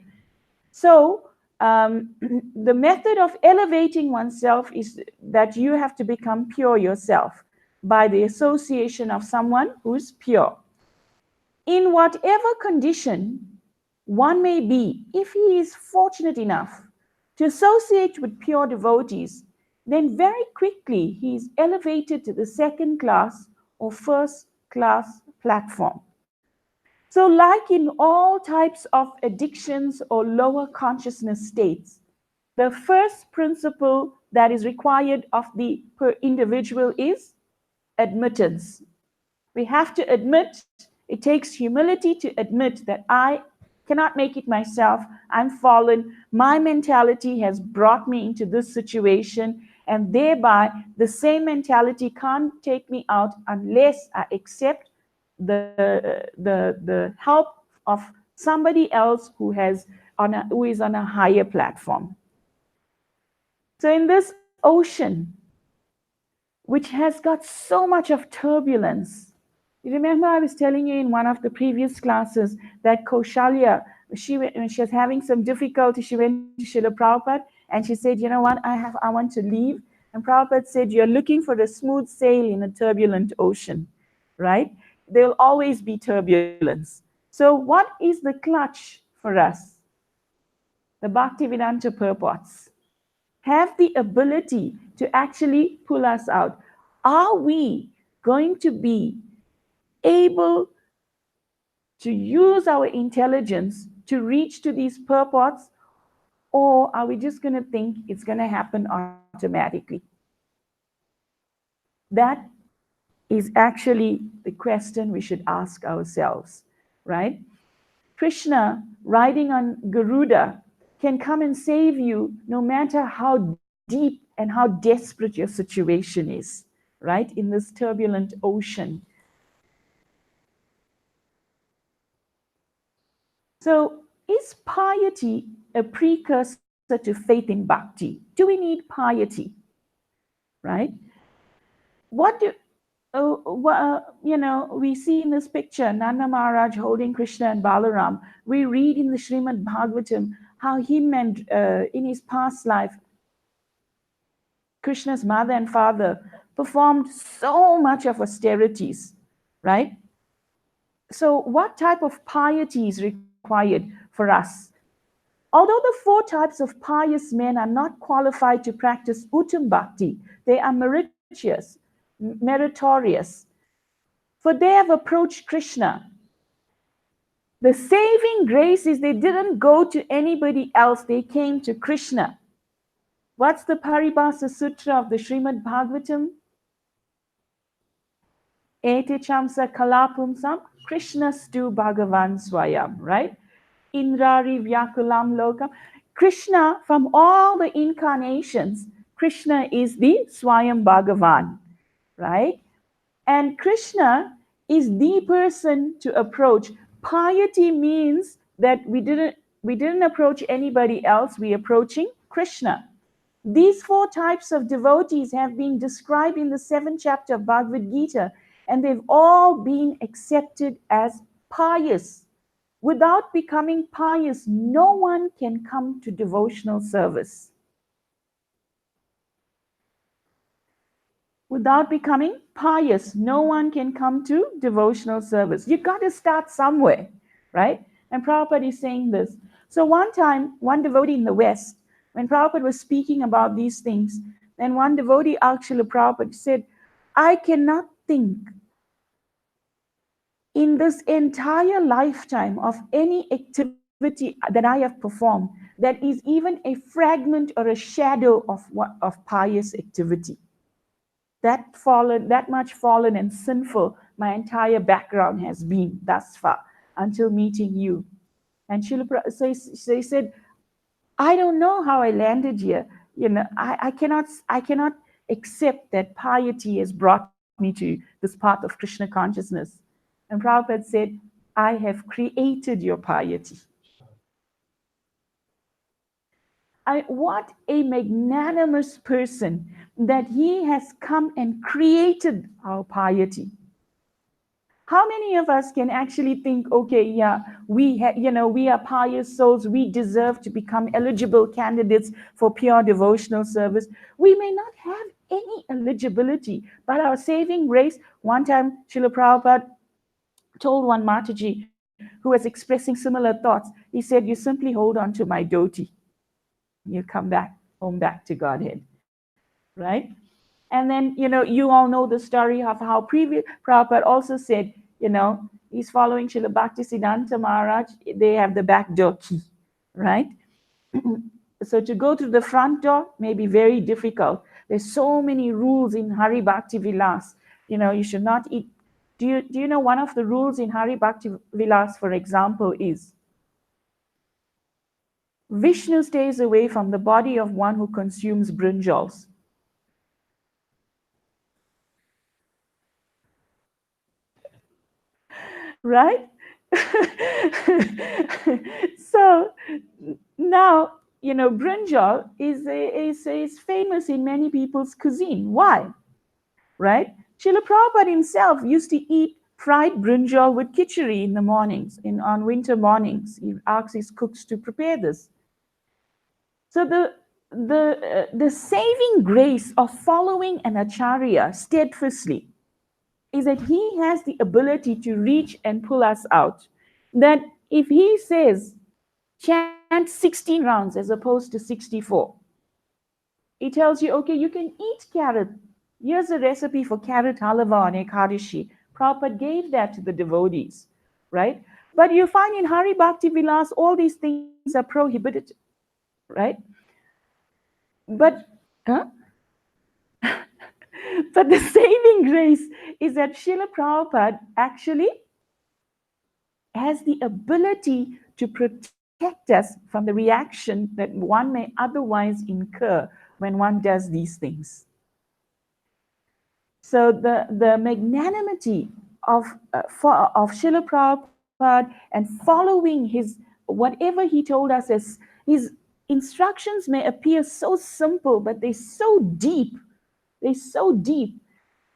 S1: So the method of elevating oneself is that you have to become pure yourself by the association of someone who's pure. In whatever condition one may be, if he is fortunate enough to associate with pure devotees, then very quickly he is elevated to the second class or first class platform. So, like in all types of addictions or lower consciousness states, the first principle that is required of the per individual is admittance. We have to admit, it takes humility to admit that I cannot make it myself. I'm fallen. My mentality has brought me into this situation, and thereby the same mentality can't take me out unless I accept the help of somebody else who is on a higher platform. So in this ocean, which has got so much of turbulence, you remember I was telling you in one of the previous classes that Kaushalya, when she was having some difficulty, she went to Srila Prabhupada and she said, you know what, I want to leave. And Prabhupada said, you're looking for a smooth sail in a turbulent ocean, right? There'll always be turbulence. So what is the clutch for us? The Bhaktivedanta purports have the ability to actually pull us out. Are we going to be able to use our intelligence to reach to these purports, or are we just going to think it's going to happen automatically? That is actually the question we should ask ourselves, right? Krishna, riding on Garuda, can come and save you no matter how deep and how desperate your situation is, right? In this turbulent ocean. So, is piety a precursor to faith in bhakti? Do we need piety? Right? What do we see in this picture Nanda Maharaj holding Krishna and Balaram. We read in the Srimad Bhagavatam how him and in his past life, Krishna's mother and father performed so much of austerities, right? So what type of piety is required for us? Although the four types of pious men are not qualified to practice Uttam Bhakti, they are meritorious, for they have approached Krishna. The saving grace is they didn't go to anybody else, they came to Krishna. What's the Paribhasa Sutra of the Srimad Bhagavatam? Ete chamsa kalapumsam Krishnastu Bhagavan Swayam, right? Indrari Vyakulam Lokam. Krishna, from all the incarnations, Krishna is the Swayam Bhagavan, right? And Krishna is the person to approach. Piety means that we didn't approach anybody else, we're approaching Krishna. These four types of devotees have been described in the 7th chapter of Bhagavad Gita, and they've all been accepted as pious. Without becoming pious, no one can come to devotional service. Without becoming pious, no one can come to devotional service. You've got to start somewhere, right? And Prabhupada is saying this. So one time, one devotee in the West, when Prabhupada was speaking about these things, then one devotee asked Srila Prabhupada, said, I cannot think in this entire lifetime of any activity that I have performed that is even a fragment or a shadow of pious activity. That much fallen and sinful my entire background has been thus far until meeting you. And so he said, I don't know how I landed here. I cannot accept that piety has brought me to this path of Krishna consciousness. And Prabhupada said, I have created your piety. What a magnanimous person that he has come and created our piety. How many of us can actually think, okay, yeah, we are pious souls, we deserve to become eligible candidates for pure devotional service. We may not have any eligibility, but our saving grace. One time, Srila Prabhupada told one Mataji who was expressing similar thoughts, he said, you simply hold on to my dhoti. You come back to Godhead, right? And then, you all know the story of how previous Prabhupada also said, he's following Srila Bhaktisiddhanta Maharaj, they have the back door key, right? So to go to the front door may be very difficult. There's so many rules in Hari Bhakti Vilas. You should not eat. Do you know one of the rules in Hari Bhakti Vilas, for example, is Vishnu stays away from the body of one who consumes brinjals. Right? So now, brinjal is famous in many people's cuisine. Why? Right? Srila Prabhupada himself used to eat fried brinjal with khichdi in the mornings, on winter mornings. He asks his cooks to prepare this. So the saving grace of following an acharya steadfastly is that he has the ability to reach and pull us out. That if he says chant 16 rounds as opposed to 64, he tells you, okay, you can eat carrot. Here's a recipe for carrot halava on Ekadashi. Prabhupada gave that to the devotees, right? But you find in Hari Bhakti Vilas, all these things are prohibited, right? But, huh? But the saving grace is that Srila Prabhupada actually has the ability to protect us from the reaction that one may otherwise incur when one does these things. So the magnanimity of Srila Prabhupada and following whatever he told us as his instructions may appear so simple, but they're so deep. They're so deep.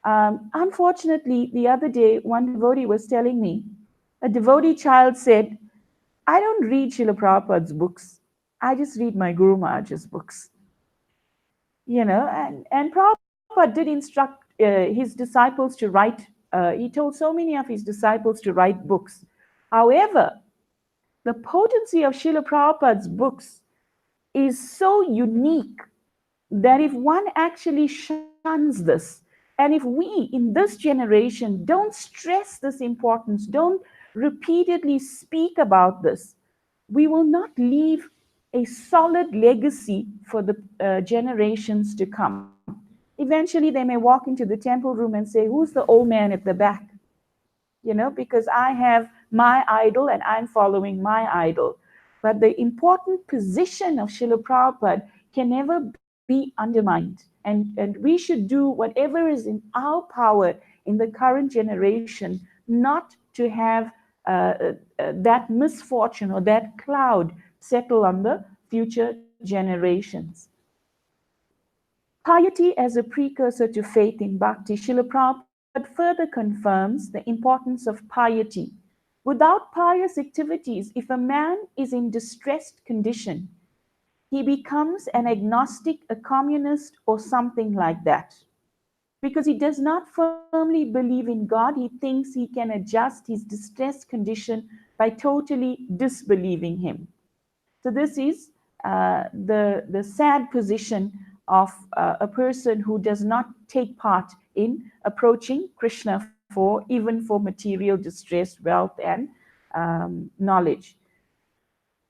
S1: Unfortunately, the other day, one devotee was telling me, a devotee child said, I don't read Srila Prabhupada's books. I just read my Guru Maharaj's books. And Prabhupada did instruct his disciples to write, he told so many of his disciples to write books. However, the potency of Srila Prabhupada's books is so unique that if one actually shuns this, and if we in this generation don't stress this importance, don't repeatedly speak about this, we will not leave a solid legacy for the generations to come. Eventually, they may walk into the temple room and say, who's the old man at the back? Because I have my idol and I'm following my idol. But the important position of Srila Prabhupada can never be undermined. And we should do whatever is in our power in the current generation not to have that misfortune or that cloud settle on the future generations. Piety as a precursor to faith in bhakti, Srila Prabhupada further confirms the importance of piety. Without pious activities, if a man is in distressed condition, he becomes an agnostic, a communist, or something like that. Because he does not firmly believe in God, he thinks he can adjust his distressed condition by totally disbelieving him. So this is the sad position of a person who does not take part in approaching Krishna even for material distress, wealth, and knowledge.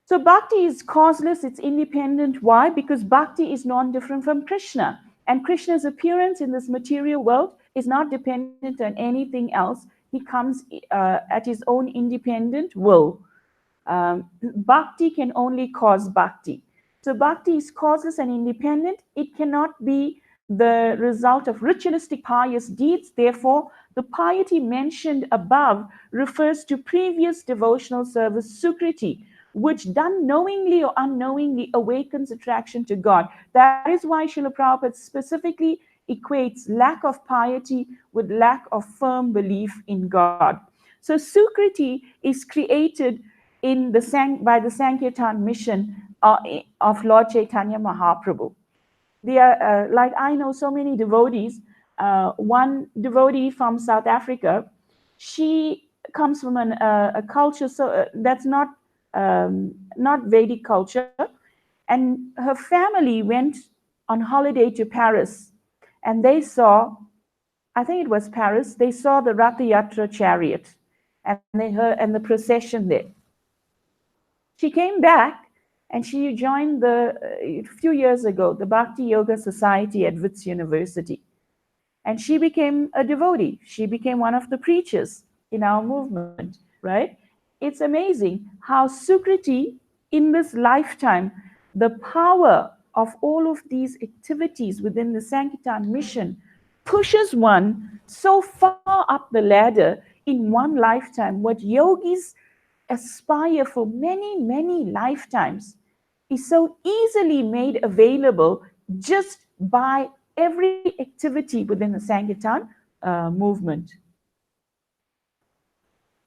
S1: So bhakti is causeless, it's independent. Why? Because bhakti is non-different from Krishna. And Krishna's appearance in this material world is not dependent on anything else. He comes at his own independent will. Bhakti can only cause bhakti. So bhakti is causeless and independent. It cannot be the result of ritualistic pious deeds. Therefore, the piety mentioned above refers to previous devotional service, sukriti, which done knowingly or unknowingly awakens attraction to God. That is why Srila Prabhupada specifically equates lack of piety with lack of firm belief in God. So sukriti is created by the Sankirtan mission of Lord Chaitanya Mahaprabhu. They are, like I know so many devotees. One devotee from South Africa, she comes from a culture that's not Vedic culture, and her family went on holiday to Paris, and they saw, I think it was Paris, they saw the Ratha Yatra chariot, and they heard and the procession there. She came back And she joined a few years ago, the Bhakti Yoga Society at Wits University. And she became a devotee. She became one of the preachers in our movement, right? It's amazing how Sukriti, in this lifetime, the power of all of these activities within the Sankirtan mission pushes one so far up the ladder in one lifetime. What yogis aspire for many, many lifetimes is so easily made available just by every activity within the Sankirtan movement.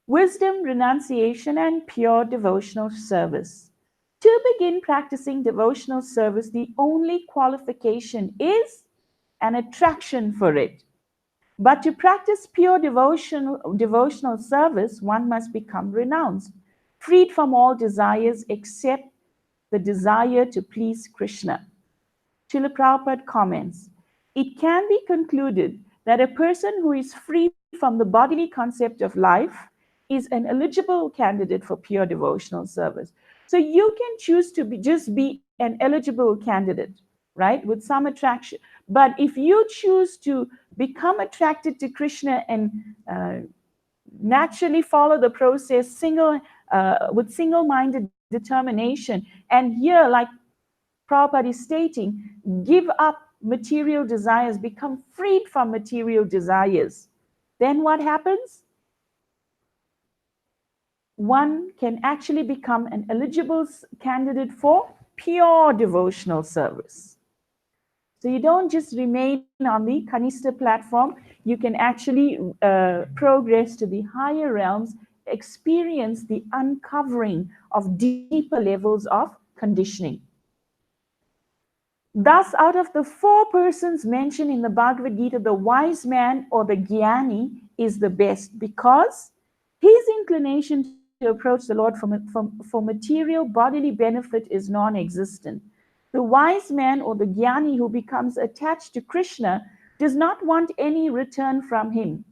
S1: Wisdom, renunciation, and pure devotional service. To begin practicing devotional service, the only qualification is an attraction for it. But to practice pure devotional service, one must become renounced, freed from all desires except the desire to please Krishna. Srila Prabhupada comments, it can be concluded that a person who is free from the bodily concept of life is an eligible candidate for pure devotional service. So you can choose to just be an eligible candidate, right, with some attraction. But if you choose to become attracted to Krishna and naturally follow the process with single-minded determination, and here, like Prabhupada is stating, give up material desires, become freed from material desires. Then what happens? One can actually become an eligible candidate for pure devotional service. So you don't just remain on the Kanista platform, you can actually progress to the higher realms, experience the uncovering of deeper levels of conditioning. Thus, out of the 4 persons mentioned in the Bhagavad Gita, the wise man or the jnani is the best because his inclination to approach the Lord for material bodily benefit is non-existent. The wise man or the jnani who becomes attached to Krishna does not want any return from him,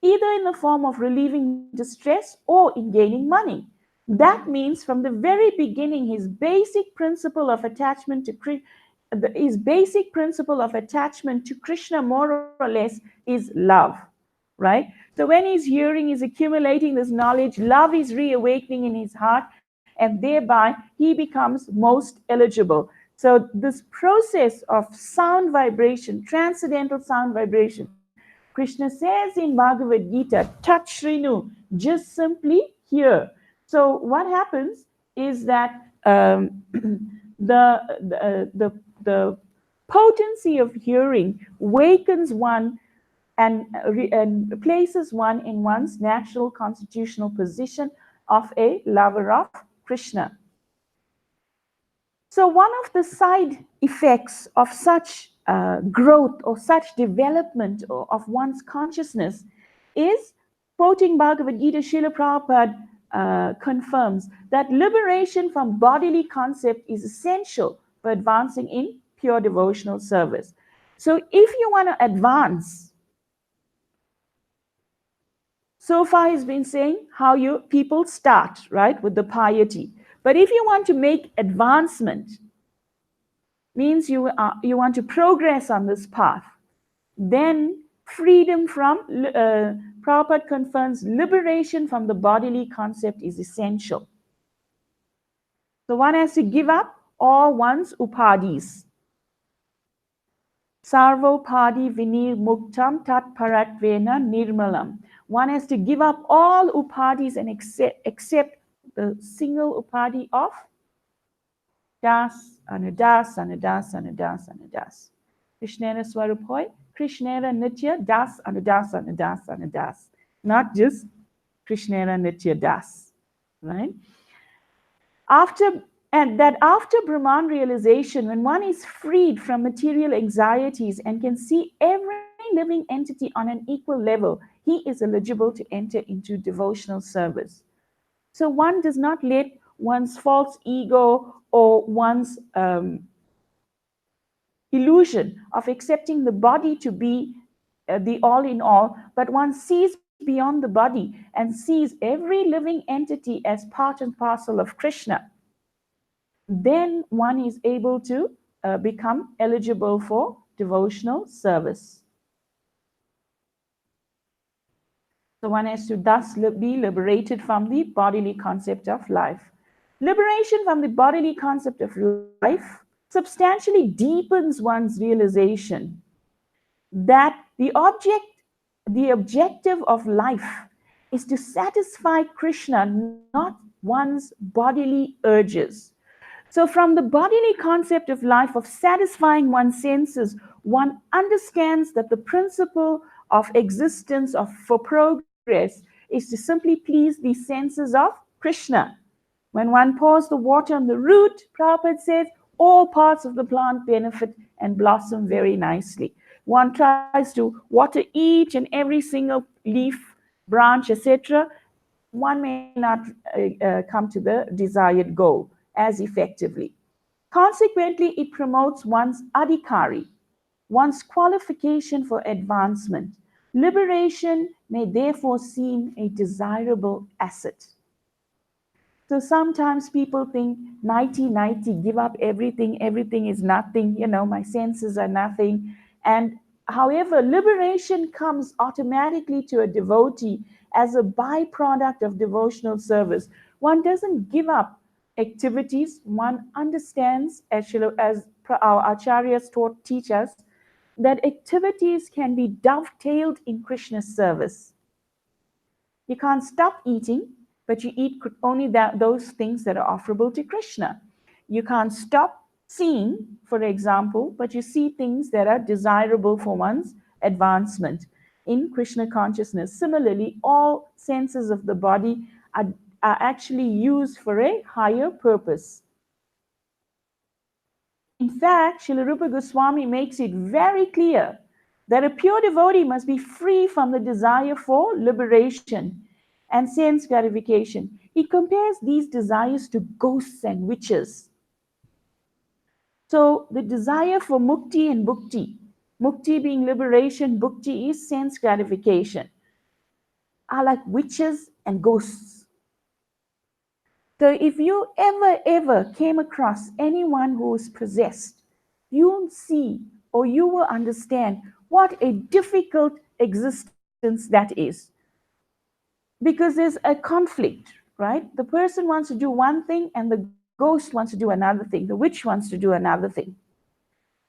S1: either in the form of relieving distress or in gaining money. That means from the very beginning, his basic principle of attachment to Krishna more or less is love, right? So when he's hearing, he's accumulating this knowledge, love is reawakening in his heart, and thereby he becomes most eligible. So this process of sound vibration, transcendental sound vibration, Krishna says in Bhagavad Gita, touch Renu, just simply hear. So what happens is that the potency of hearing wakens one and places one in one's natural constitutional position of a lover of Krishna. So one of the side effects of such growth or such development of one's consciousness is, quoting Bhagavad Gita, Srila Prabhupada confirms that liberation from bodily concept is essential for advancing in pure devotional service. So if you want to advance, so far he's been saying how people start, right, with the piety. But if you want to make advancement, means you want to progress on this path, then freedom from, Prabhupada confirms, liberation from the bodily concept is essential. So one has to give up all one's upadhis. Sarvopadi vinir muktam tat paratvena nirmalam. One has to give up all upadhis and accept the single upadhi of das, anudas, anudas, anudas, anudas. Krishnera Swarup hoy, Krishnera Nitya das, anudas, anudas, anudas. Not just Krishnera Nitya das, right? After Brahman realization, when one is freed from material anxieties and can see every living entity on an equal level, he is eligible to enter into devotional service. So one does not let one's false ego or one's illusion of accepting the body to be the all in all, but one sees beyond the body and sees every living entity as part and parcel of Krishna. then one is able to become eligible for devotional service. So one has to thus be liberated from the bodily concept of life. Liberation from the bodily concept of life substantially deepens one's realization that the objective of life is to satisfy Krishna, not one's bodily urges. So, from the bodily concept of life, of satisfying one's senses, one understands that the principle of existence for progress is to simply please the senses of Krishna. When one pours the water on the root, Prabhupada says, all parts of the plant benefit and blossom very nicely. One tries to water each and every single leaf, branch, etc. One may not come to the desired goal as effectively. Consequently, it promotes one's adhikari, one's qualification for advancement. Liberation may therefore seem a desirable asset. So sometimes people think, nighty, nighty, give up everything, everything is nothing, my senses are nothing. And however, liberation comes automatically to a devotee as a byproduct of devotional service. One doesn't give up activities, one understands, as our acharyas teach us, that activities can be dovetailed in Krishna's service. You can't stop eating, but you eat only those things that are offerable to Krishna. You can't stop seeing, for example, but you see things that are desirable for one's advancement in Krishna consciousness. Similarly, all senses of the body are actually used for a higher purpose. In fact, Srila Rupa Goswami makes it very clear that a pure devotee must be free from the desire for liberation and sense gratification. He compares these desires to ghosts and witches. So the desire for mukti and bhukti, mukti being liberation, bhukti is sense gratification, are like witches and ghosts. So if you ever came across anyone who is possessed, you'll see or you will understand what a difficult existence that is. Because there's a conflict, right? The person wants to do one thing and the ghost wants to do another thing. The witch wants to do another thing.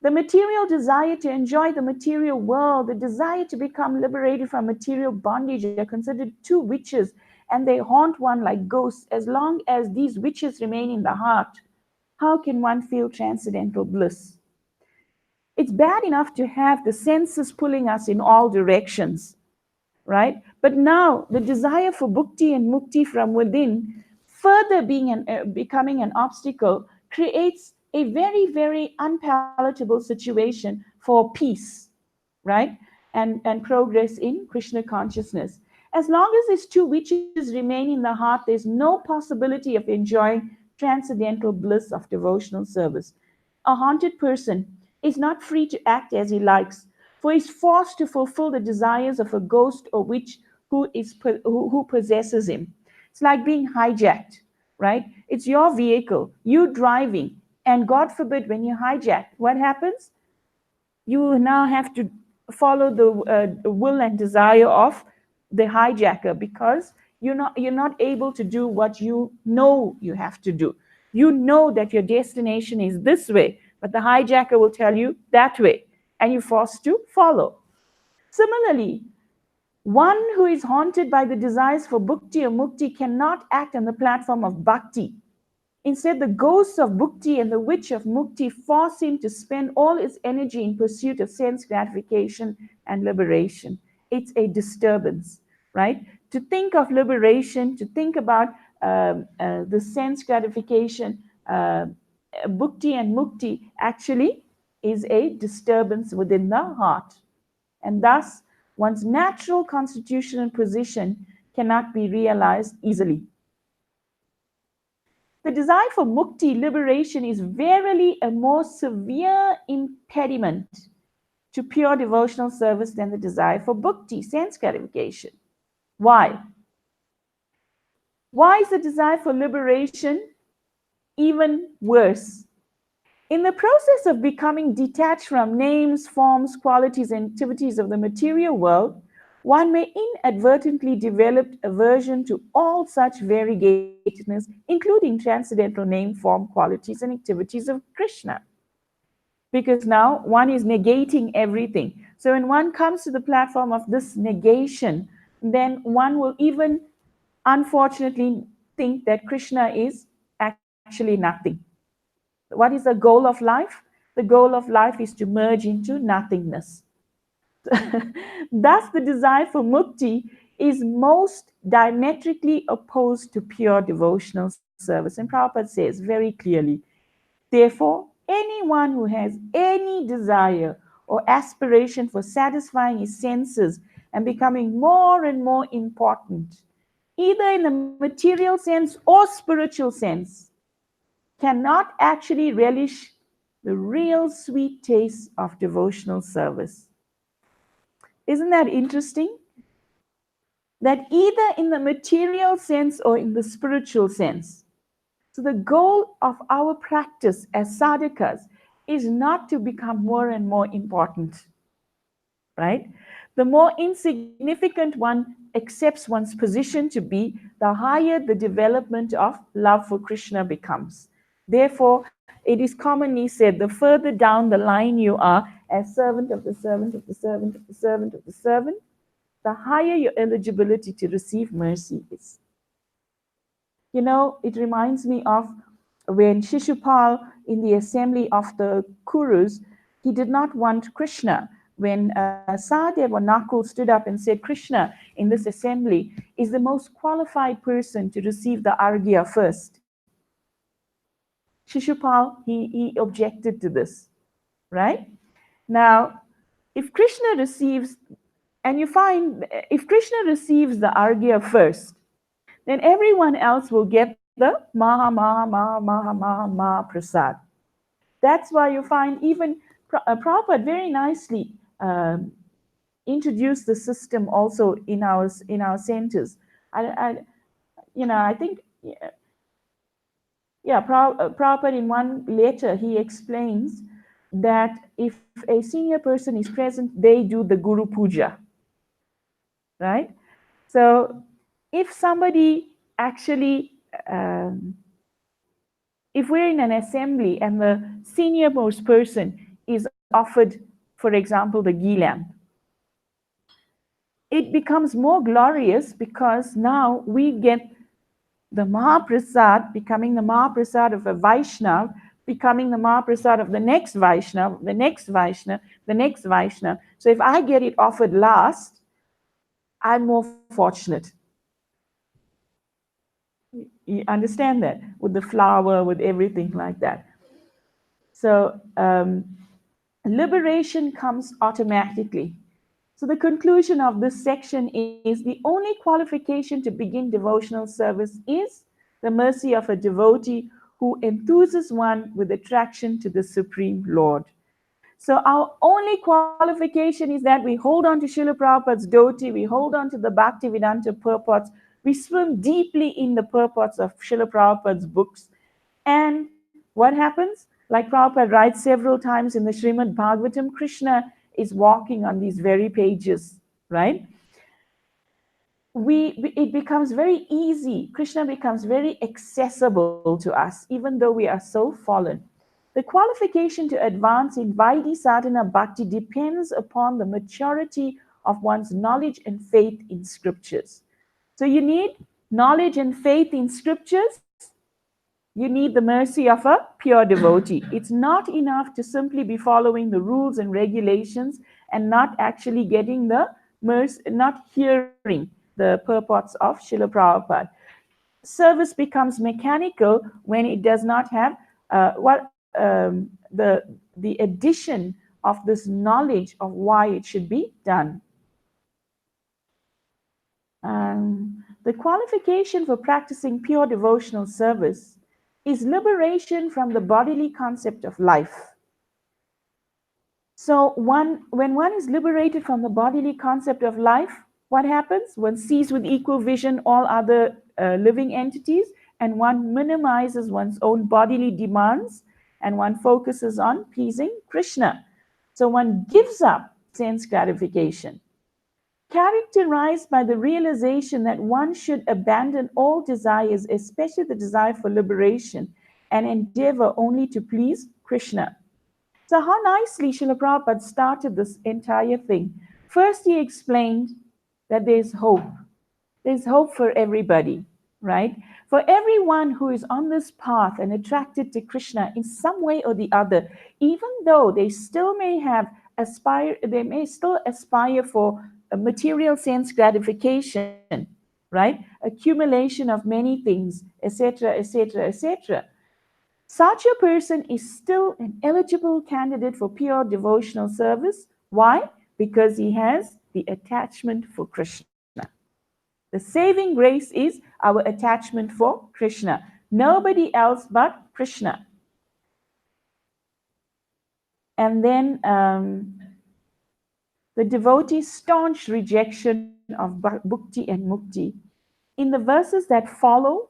S1: The material desire to enjoy the material world, the desire to become liberated from material bondage are considered two witches, and they haunt one like ghosts. As long as these witches remain in the heart, how can one feel transcendental bliss? It's bad enough to have the senses pulling us in all directions, right? But now the desire for bhukti and mukti from within, further becoming an obstacle, creates a very, very unpalatable situation for peace, right? And progress in Krishna consciousness. As long as these two witches remain in the heart, there's no possibility of enjoying transcendental bliss of devotional service. A haunted person is not free to act as he likes, for he is forced to fulfill the desires of a ghost or witch who possesses him. It's like being hijacked, right? It's your vehicle, you driving, and God forbid when you hijack, what happens? You now have to follow the will and desire of the hijacker because you're not able to do what you know you have to do. You know that your destination is this way, but the hijacker will tell you that way, and you're forced to follow. Similarly, one who is haunted by the desires for bhukti or mukti cannot act on the platform of bhakti. Instead, the ghosts of bhukti and the witch of mukti force him to spend all his energy in pursuit of sense gratification and liberation. It's a disturbance, right? To think of liberation, to think about the sense gratification, bhukti and mukti actually is a disturbance within the heart. And thus, one's natural constitutional position cannot be realized easily. The desire for mukti, liberation, is verily a more severe impediment to pure devotional service than the desire for bhukti, sense gratification. Why? Why is the desire for liberation even worse. In the process of becoming detached from names, forms, qualities, and activities of the material world, one may inadvertently develop aversion to all such variegatedness, including transcendental name, form, qualities, and activities of Krishna. Because now one is negating everything. So when one comes to the platform of this negation, then one will even unfortunately think that Krishna is actually nothing. What is the goal of life? The goal of life is to merge into nothingness. Thus, the desire for mukti is most diametrically opposed to pure devotional service. And Prabhupada says very clearly, therefore, anyone who has any desire or aspiration for satisfying his senses and becoming more and more important, either in the material sense or spiritual sense, cannot actually relish the real sweet taste of devotional service. Isn't that interesting? That either in the material sense or in the spiritual sense. So the goal of our practice as sadhakas is not to become more and more important, right? The more insignificant one accepts one's position to be, the higher the development of love for Krishna becomes. Therefore, it is commonly said, the further down the line you are as servant of the servant of the servant of the servant of the servant, the higher your eligibility to receive mercy is. You know, it reminds me of when Shishupal in the assembly of the Kurus, he did not want Krishna. When Sahadev or Nakul stood up and said, Krishna in this assembly is the most qualified person to receive the Argya first. Shishupal, he objected to this, right? Now, if Krishna receives, and you find, if Krishna receives the Argya first, then everyone else will get the Maha Prasad. That's why you find even Prabhupada very nicely introduced the system also in our centers. I think, Prabhupada in one letter he explains that if a senior person is present, they do the Guru Puja, right? So if somebody actually, if we're in an assembly and the senior most person is offered, for example, the ghee lamp, it becomes more glorious because now we get the Mahaprasad becoming the Mahaprasad of a Vaishnav, becoming the Mahaprasad of the next Vaishnav, the next Vaishnav, the next Vaishnav. So if I get it offered last, I'm more fortunate. You understand that? With the flower, with everything like that. So liberation comes automatically. So the conclusion of this section is the only qualification to begin devotional service is the mercy of a devotee who enthuses one with attraction to the Supreme Lord. So our only qualification is that we hold on to Srila Prabhupada's dhoti, we hold on to the Bhaktivedanta purports, we swim deeply in the purports of Srila Prabhupada's books. And what happens? Like Prabhupada writes several times in the Srimad Bhagavatam, Krishna is walking on these very pages, right? It becomes very easy. Krishna becomes very accessible to us, even though we are so fallen. The qualification to advance in Vaidhi Sadhana Bhakti depends upon the maturity of one's knowledge and faith in scriptures. So you need knowledge and faith in scriptures. You need the mercy of a pure devotee. It's not enough to simply be following the rules and regulations and not actually getting the mercy, not hearing the purports of Srila Prabhupada. Service becomes mechanical when it does not have the addition of this knowledge of why it should be done. The qualification for practicing pure devotional service is liberation from the bodily concept of life. So when one is liberated from the bodily concept of life, what happens? One sees with equal vision all other living entities and one minimizes one's own bodily demands, and one focuses on pleasing Krishna. So one gives up sense gratification, characterized by the realization that one should abandon all desires, especially the desire for liberation, and endeavor only to please Krishna. So, how nicely Srila Prabhupada started this entire thing. First, he explained that there's hope. There's hope for everybody, right? For everyone who is on this path and attracted to Krishna in some way or the other, even though they still may they may still aspire for a material sense gratification, right? Accumulation of many things, etc., etc., etc. Such a person is still an eligible candidate for pure devotional service. Why? Because he has the attachment for Krishna. The saving grace is our attachment for Krishna. Nobody else but Krishna. And then the devotee's staunch rejection of bhakti and mukti. In the verses that follow,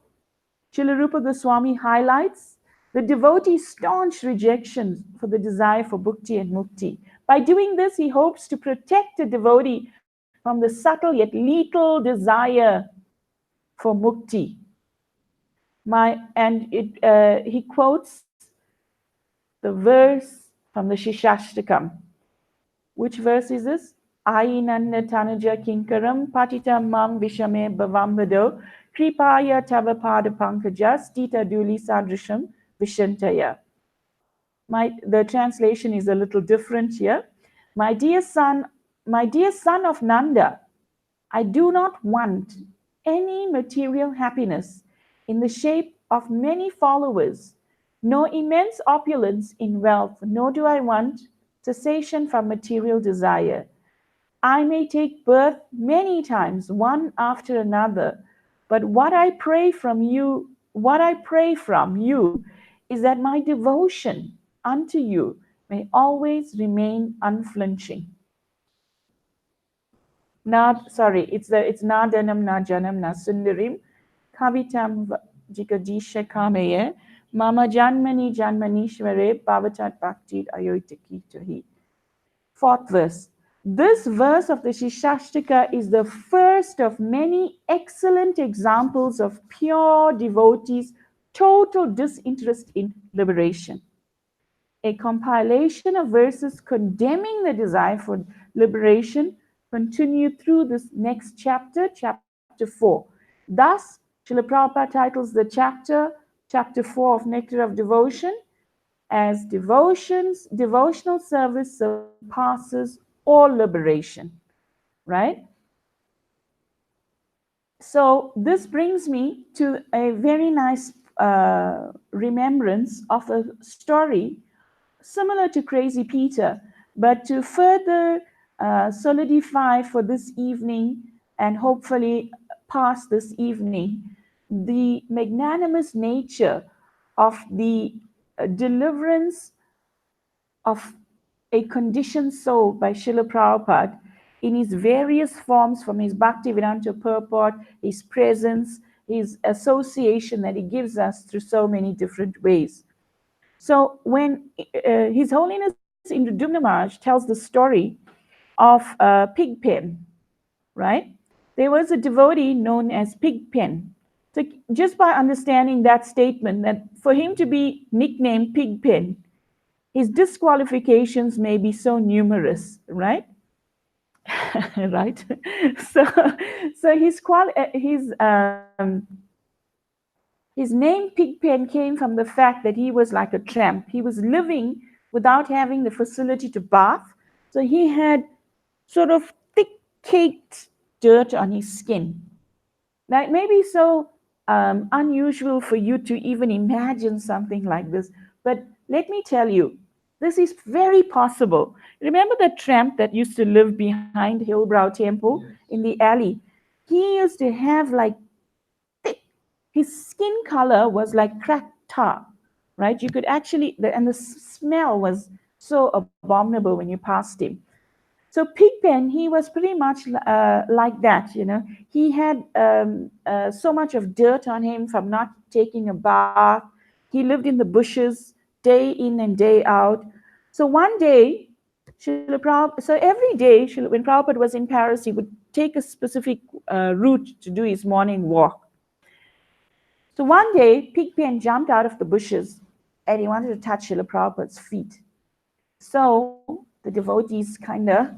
S1: Srila Rupa Goswami highlights the devotee's staunch rejection for the desire for bhakti and mukti. By doing this, he hopes to protect the devotee from the subtle yet lethal desire for mukti. He quotes the verse from the Shishashtakam. Which verse is this? Ainanna tanuja kinkaram patitam mam vishame bhavamvado kripaya tava pada pankaja stita duli sadrisham vishantaya. The translation is a little different here. My dear son of Nanda, I do not want any material happiness in the shape of many followers, nor immense opulence in wealth, nor do I want cessation from material desire. I may take birth many times, one after another, but what I pray from you is that my devotion unto you may always remain unflinching. It's nadanam na janam na sundarim kavitam jigadisha kameye mama janmani janmanishvare bhavatat bhakti ayoitakitahi. Fourth verse. This verse of the Shishashtaka is the first of many excellent examples of pure devotees' total disinterest in liberation. A compilation of verses condemning the desire for liberation continued through this next chapter, chapter 4. Thus, Srila Prabhupada titles the chapter 4 of Nectar of Devotion, as devotional service surpasses all liberation, right? So this brings me to a very nice remembrance of a story similar to Crazy Peter, but to further solidify for this evening and hopefully pass this evening the magnanimous nature of the deliverance of a conditioned soul by Srila Prabhupada in his various forms, from his Bhaktivedanta purport, his presence, his association that he gives us through so many different ways. So when His Holiness Indradumna Maharaj tells the story of Pigpen, right? There was a devotee known as Pigpen. So just by understanding that statement, that for him to be nicknamed Pigpen, his disqualifications may be so numerous, right? Right? So his name Pigpen came from the fact that he was like a tramp. He was living without having the facility to bath. So he had sort of thick caked dirt on his skin. Now, it may be so unusual for you to even imagine something like this, but let me tell you, this is very possible. Remember that tramp that used to live behind Hillbrow Temple in the alley? He used to have like thick, his skin color was like cracked tar, right? You could actually, and the smell was so abominable when you passed him. So Pigpen, he was pretty much like that, He had so much of dirt on him from not taking a bath. He lived in the bushes day in and day out. So one day, so every day when Prabhupada was in Paris, he would take a specific route to do his morning walk. So one day, Pigpen jumped out of the bushes and he wanted to touch Srila Prabhupada's feet. So the devotees kind of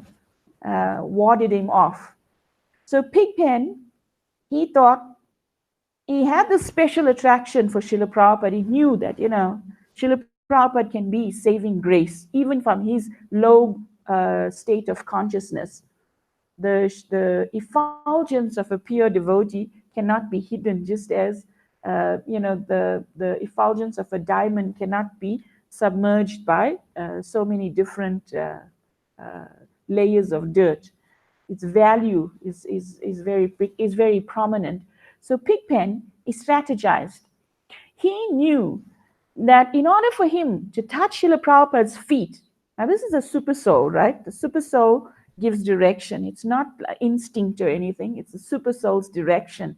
S1: warded him off. So Pigpen, he thought he had this special attraction for Srila Prabhupada. He knew that, Srila Prabhupada can be saving grace, even from his low state of consciousness. The effulgence of a pure devotee cannot be hidden, just as the effulgence of a diamond cannot be submerged by so many different layers of dirt. Its value is very prominent. So Pigpen, he strategized. He knew that in order for him to touch Srila Prabhupada's feet, now this is a super soul, right? The super soul gives direction. It's not instinct or anything. It's the super soul's direction.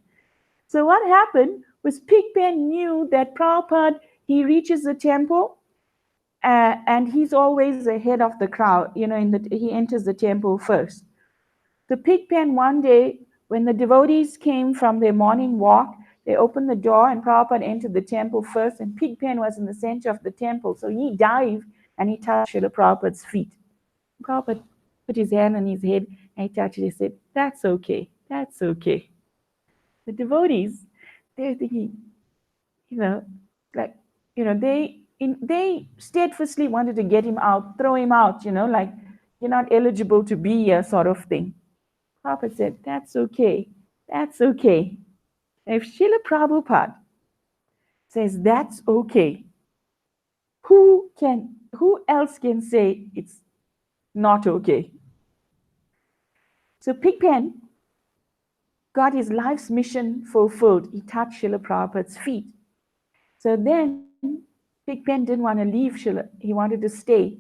S1: So what happened was Pigpen knew that Prabhupada, he reaches the temple and he's always ahead of the crowd. He enters the temple first. The Pigpen one day, when the devotees came from their morning walk, they opened the door and Prabhupada entered the temple first, and Pigpen was in the center of the temple. So he dived and he touched Srila Prabhupada's feet. Prabhupada put his hand on his head and he touched it. He said, "That's okay, that's okay." The devotees, they're thinking, they steadfastly wanted to get him out, throw him out, like you're not eligible to be here, sort of thing. Prabhupada said, "That's okay, that's okay." If Srila Prabhupada says that's okay, who else can say it's not okay? So Pigpen got his life's mission fulfilled. He touched Srila Prabhupada's feet. So then Pigpen didn't want to leave Srila. He wanted to stay.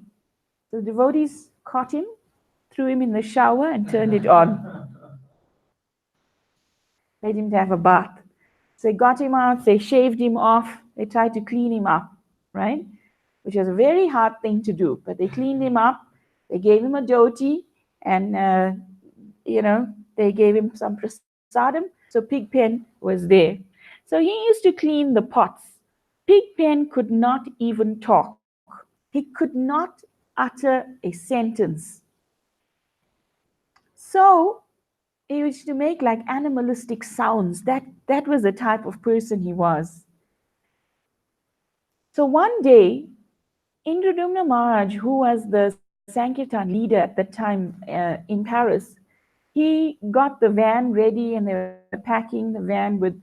S1: So the devotees caught him, threw him in the shower and turned it on. Made him to have a bath. So they got him out, they shaved him off, they tried to clean him up, right? Which was a very hard thing to do. But they cleaned him up, they gave him a dhoti, and, they gave him some prasadam. So Pigpen was there. So he used to clean the pots. Pigpen could not even talk. He could not utter a sentence. So he used to make like animalistic sounds. That was the type of person he was. So one day, Indradumna Maharaj, who was the Sankirtan leader at the time in Paris, he got the van ready and they were packing the van with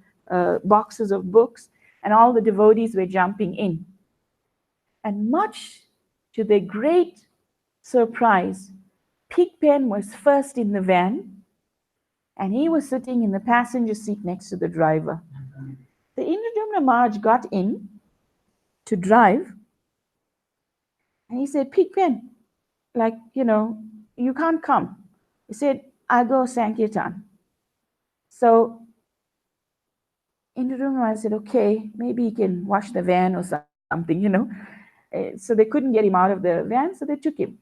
S1: boxes of books, and all the devotees were jumping in. And much to their great surprise, Pigpen was first in the van, and he was sitting in the passenger seat next to the driver. The Indradumna Maharaj got in to drive, and he said, "Pigpen, you can't come." He said, "I'll go Sankirtan." So Indradumna Maharaj said, "Okay, maybe he can wash the van or something, So they couldn't get him out of the van, so they took him.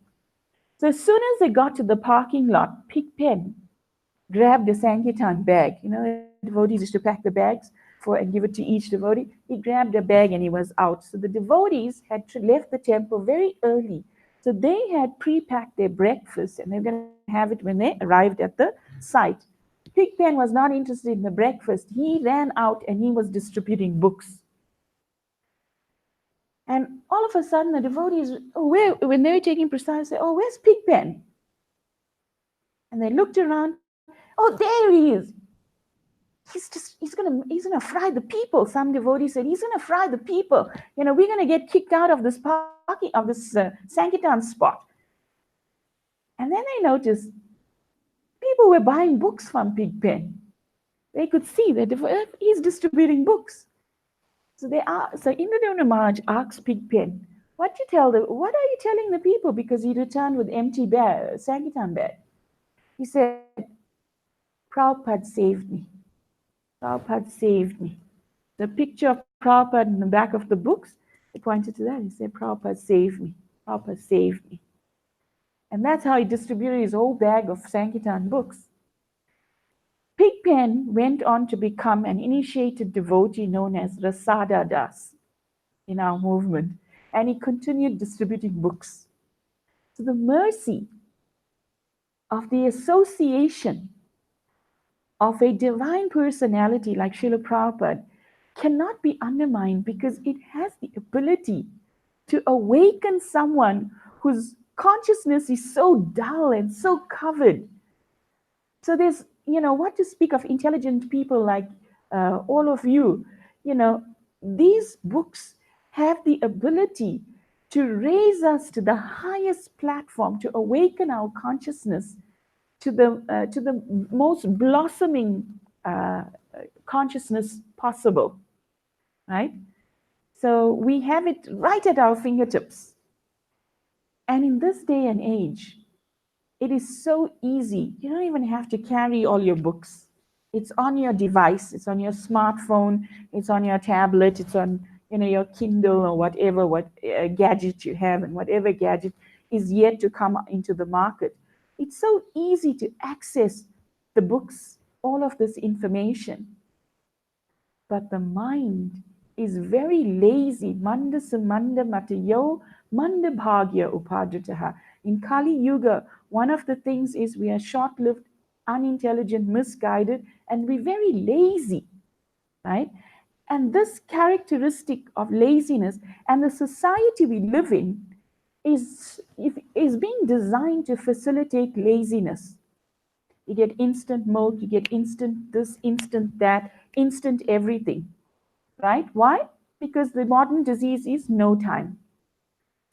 S1: So as soon as they got to the parking lot, Pigpen grabbed the Sankirtan bag. Devotees used to pack the bags and give it to each devotee. He grabbed a bag and he was out. So the devotees had left the temple very early. So they had pre-packed their breakfast and they were going to have it when they arrived at the site. Pigpen was not interested in the breakfast. He ran out and he was distributing books. And all of a sudden, the devotees, when they were taking prasad, said, "Oh, where's Pigpen?" And they looked around. "Oh, there he is. He's gonna fry the people." Some devotees said, "He's gonna fry the people. We're gonna get kicked out of this Sankirtan spot." And then they noticed people were buying books from Pigpen. They could see that he's distributing books. So Indradumna Maharaj asked Pigpen, what are you telling the people? Because he returned with empty bag, Sankirtan bag. He said, Prabhupada saved me. Prabhupada saved me. The picture of Prabhupada in the back of the books, he pointed to that. He said, Prabhupada saved me. Prabhupada saved me. And that's how he distributed his whole bag of Sankirtan books. Pigpen went on to become an initiated devotee known as Rasada Das in our movement, and he continued distributing books. So the mercy of the association of a divine personality like Srila Prabhupada cannot be undermined because it has the ability to awaken someone whose consciousness is so dull and so covered. So there's, what to speak of intelligent people like all of you, these books have the ability to raise us to the highest platform, to awaken our consciousness to the most blossoming consciousness possible, right? So we have it right at our fingertips. And in this day and age, it is so easy. You don't even have to carry all your books. It's on your device. It's on your smartphone. It's on your tablet. It's on your Kindle or whatever gadget you have, and whatever gadget is yet to come into the market. It's so easy to access the books, all of this information. But the mind is very lazy. Manda sumanda matayo, manda bhagya upadritaha. In Kali Yuga, one of the things is we are short-lived, unintelligent, misguided, and we're very lazy, right? And this characteristic of laziness and the society we live in is being designed to facilitate laziness. You get instant milk, you get instant this, instant that, instant everything, right? Why? Because the modern disease is no time.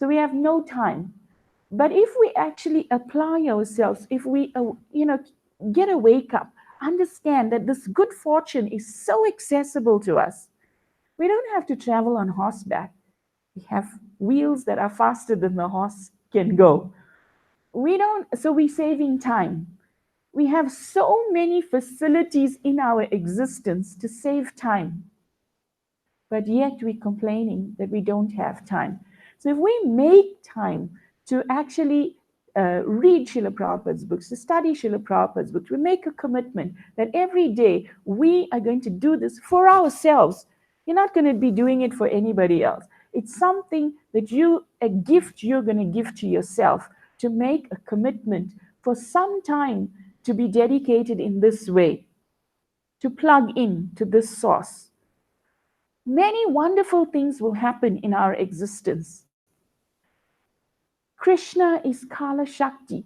S1: So we have no time. But if we actually apply ourselves, if we, get a wake up, understand that this good fortune is so accessible to us. We don't have to travel on horseback. We have wheels that are faster than the horse can go. So we're saving time. We have so many facilities in our existence to save time. But yet we're complaining that we don't have time. So if we make time to actually read Srila Prabhupada's books, to study Srila Prabhupada's books, we make a commitment that every day we are going to do this for ourselves. You're not going to be doing it for anybody else. It's something that a gift you're going to give to yourself, to make a commitment for some time to be dedicated in this way, to plug in to this source. Many wonderful things will happen in our existence. Krishna is Kala Shakti.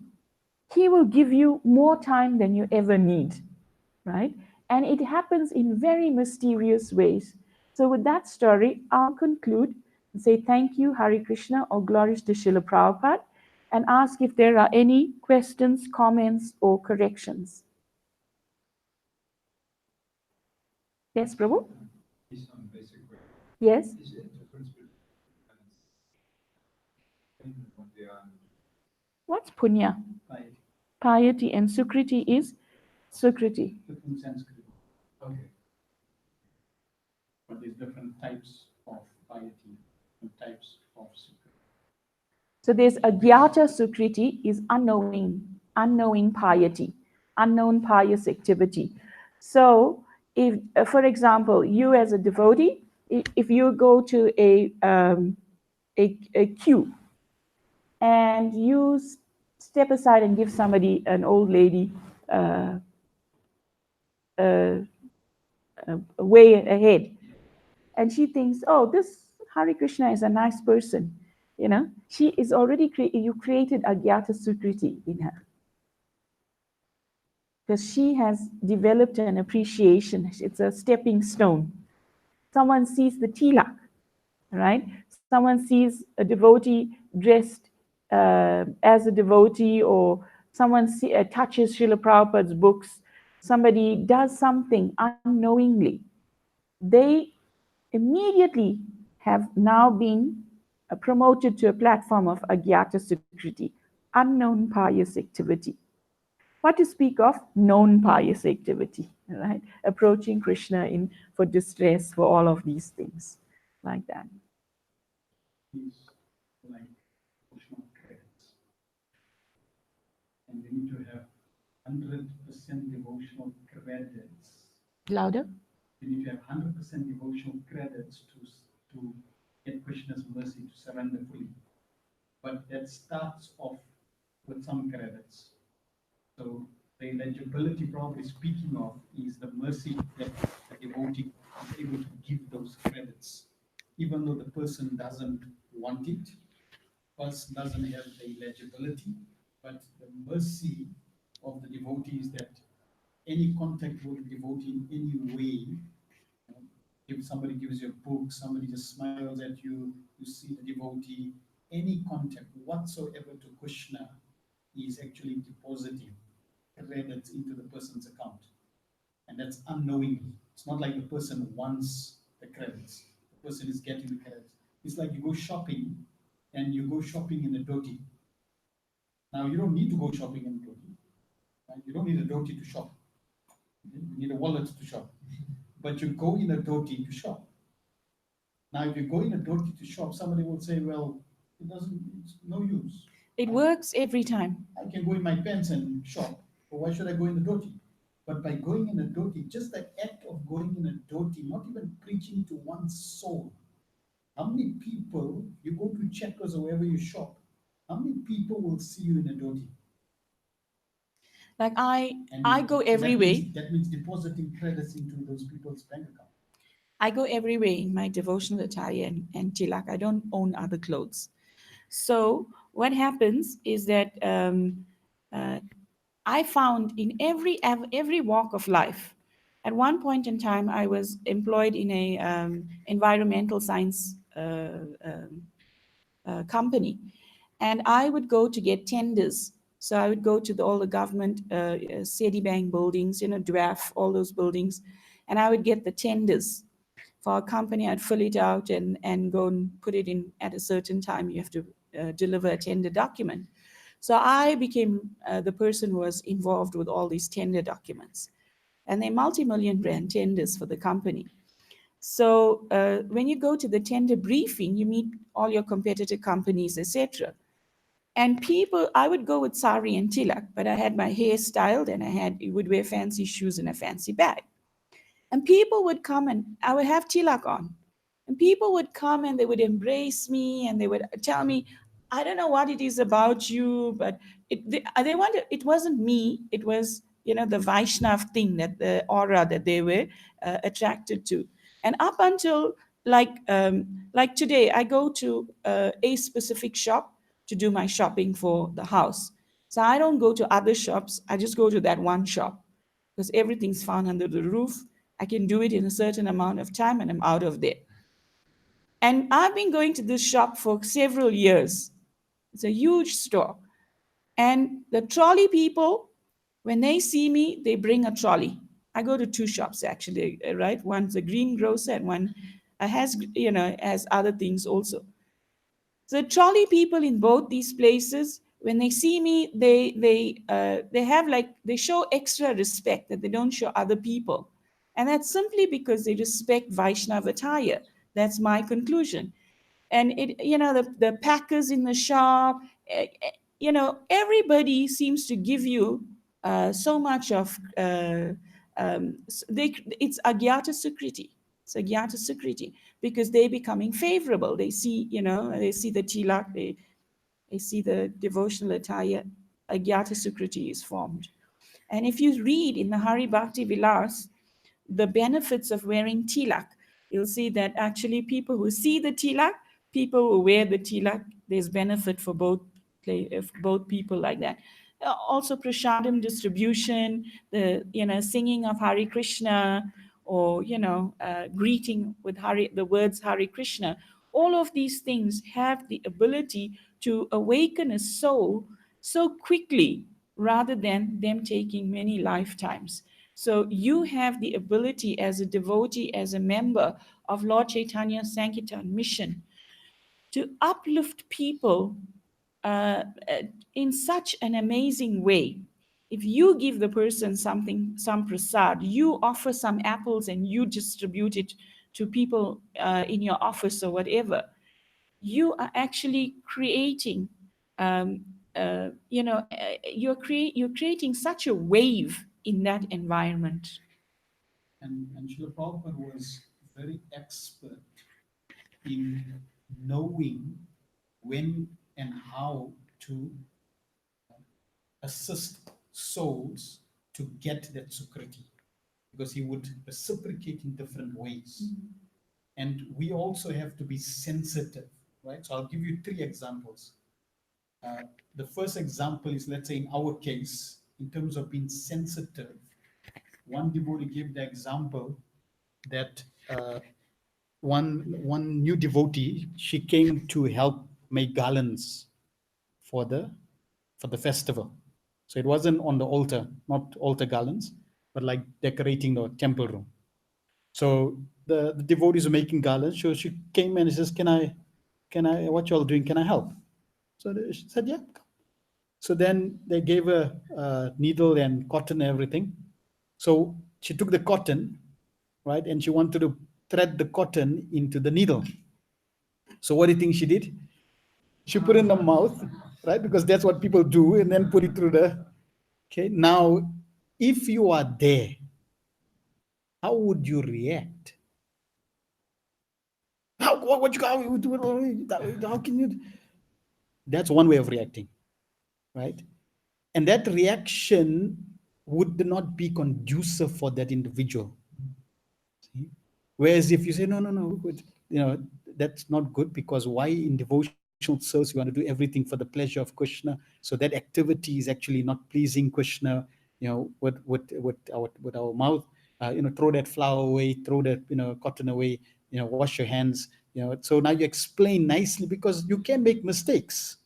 S1: He will give you more time than you ever need, right? And it happens in very mysterious ways. So with that story, I'll conclude and say thank you, Hare Krishna, all glories to Srila Prabhupada, and ask if there are any questions, comments, or corrections. Yes, Prabhu? Yes? What's punya? Piety, and sukriti is sukriti.
S2: Different Sanskrit. Okay. But there's different types of piety and types of sukriti.
S1: So there's agyata sukriti, is unknowing piety, unknown pious activity. So if, for example, you as a devotee, if you go to a queue and you step aside and give somebody, an old lady, way ahead, and she thinks, oh, this Hare Krishna is a nice person, she is already you created agyata sukriti in her, because she has developed an appreciation. It's a stepping stone. Someone sees the tilak, right? Someone sees a devotee dressed as a devotee, or someone touches Srila Prabhupada's books, somebody does something unknowingly, they immediately have now been promoted to a platform of agyata sukriti, unknown pious activity. What to speak of known pious activity, right? Approaching Krishna in for distress, for all of these things, like that.
S2: Is like devotional credits. And we need to have 100% devotional credits.
S1: Louder.
S2: We need to have 100% devotional credits to get Krishna's mercy, to surrender fully. But that starts off with some credits. So the eligibility probably speaking of is the mercy that the devotee is able to give those credits, even though the person doesn't want it, person doesn't have the eligibility, but the mercy of the devotee is that any contact with the devotee in any way, if somebody gives you a book, somebody just smiles at you, you see the devotee, any contact whatsoever to Krishna is actually depositing credits into the person's account. And that's unknowingly. It's not like the person wants the credits. The person is getting the credits. It's like you go shopping and you go shopping in a dhoti. Now you don't need to go shopping in a dhoti. Right? You don't need a dhoti to shop. You need a wallet to shop. But you go in a dhoti to shop. Now if you go in a dhoti to shop, somebody will say, well, it's no use.
S1: It works every time.
S2: I can go in my pants and shop. But why should I go in the dhoti? But by going in a dhoti, just the act of going in a dhoti, not even preaching to one's soul. How many people, you go to Checkers or wherever you shop, how many people will see you in a dhoti?
S1: Like I go
S2: So
S1: every way.
S2: that means depositing credits into those people's bank account.
S1: I go every way in my devotional attire and tilak. I don't own other clothes. So what happens is that uh, I found in every walk of life. At one point in time, I was employed in a environmental science company, and I would go to get tenders. So I would go to all the government Citibank buildings, DWAF, all those buildings, and I would get the tenders for a company. I'd fill it out and go and put it in at a certain time. You have to deliver a tender document. So I became the person who was involved with all these tender documents. And they're multi-million rand tenders for the company. So when you go to the tender briefing, you meet all your competitor companies, etc. And people, I would go with sari and tilak, but I had my hair styled and would wear fancy shoes and a fancy bag. And people would come and I would have tilak on. And people would come and they would embrace me and they would tell me, I don't know what it is about you, but they wanted, it wasn't me. It was, the Vaishnav thing, that the aura that they were attracted to. And up until like today, I go to a specific shop to do my shopping for the house. So I don't go to other shops. I just go to that one shop because everything's found under the roof. I can do it in a certain amount of time and I'm out of there. And I've been going to this shop for several years. It's a huge store. And the trolley people, when they see me, they bring a trolley. I go to two shops actually, right? One's a greengrocer and one has other things also. So the trolley people in both these places, when they see me, they show extra respect that they don't show other people, and that's simply because they respect Vaishnava attire. That's my conclusion. And the packers in the shop, everybody seems to give you so much of it's agyata sukriti. It's agyata sukriti because they're becoming favorable. They see, they see the tilak, they see the devotional attire. Agyata sukriti is formed. And if you read in the Hari Bhakti Vilas, the benefits of wearing tilak, you'll see that actually people who see the tilak, people who wear the tilak, there's benefit for both people like that. Also prasadam distribution, the singing of Hare Krishna, or greeting with the words Hare Krishna. All of these things have the ability to awaken a soul so quickly rather than them taking many lifetimes. So you have the ability as a devotee, as a member of Lord Chaitanya's Sankirtan mission, to uplift people in such an amazing way. If you give the person something, some prasad, you offer some apples and you distribute it to people in your office or whatever, you are actually creating, um, you're creating such a wave in that environment.
S2: And Srila Prabhupada was very expert in knowing when and how to assist souls to get that sukriti, because he would reciprocate in different ways. And we also have to be sensitive, right? So I'll give you three examples. The first example is, let's say in our case, in terms of being sensitive, one devotee gave the example that one new devotee, she came to help make garlands for the festival. So it wasn't on the altar, not altar garlands, but like decorating the temple room. So the devotees are making garlands. So she came and says, can I, what you all doing? Can I help? So she said, yeah. So then they gave her needle and cotton and everything. So she took the cotton, right, and she wanted to thread the cotton into the needle. So what do you think she did? She put it in the mouth, right, because that's what people do, and then put it through the. Okay, now, if you are there, how would you react? How can you? That's one way of reacting, right? And that reaction would not be conducive for that individual. See? Whereas if you say, no, no, no, you know, that's not good, because why in devotional service you want to do everything for the pleasure of Krishna? So that activity is actually not pleasing Krishna, with our mouth, throw that flower away, throw that, cotton away, wash your hands, so now you explain nicely, because you can make mistakes,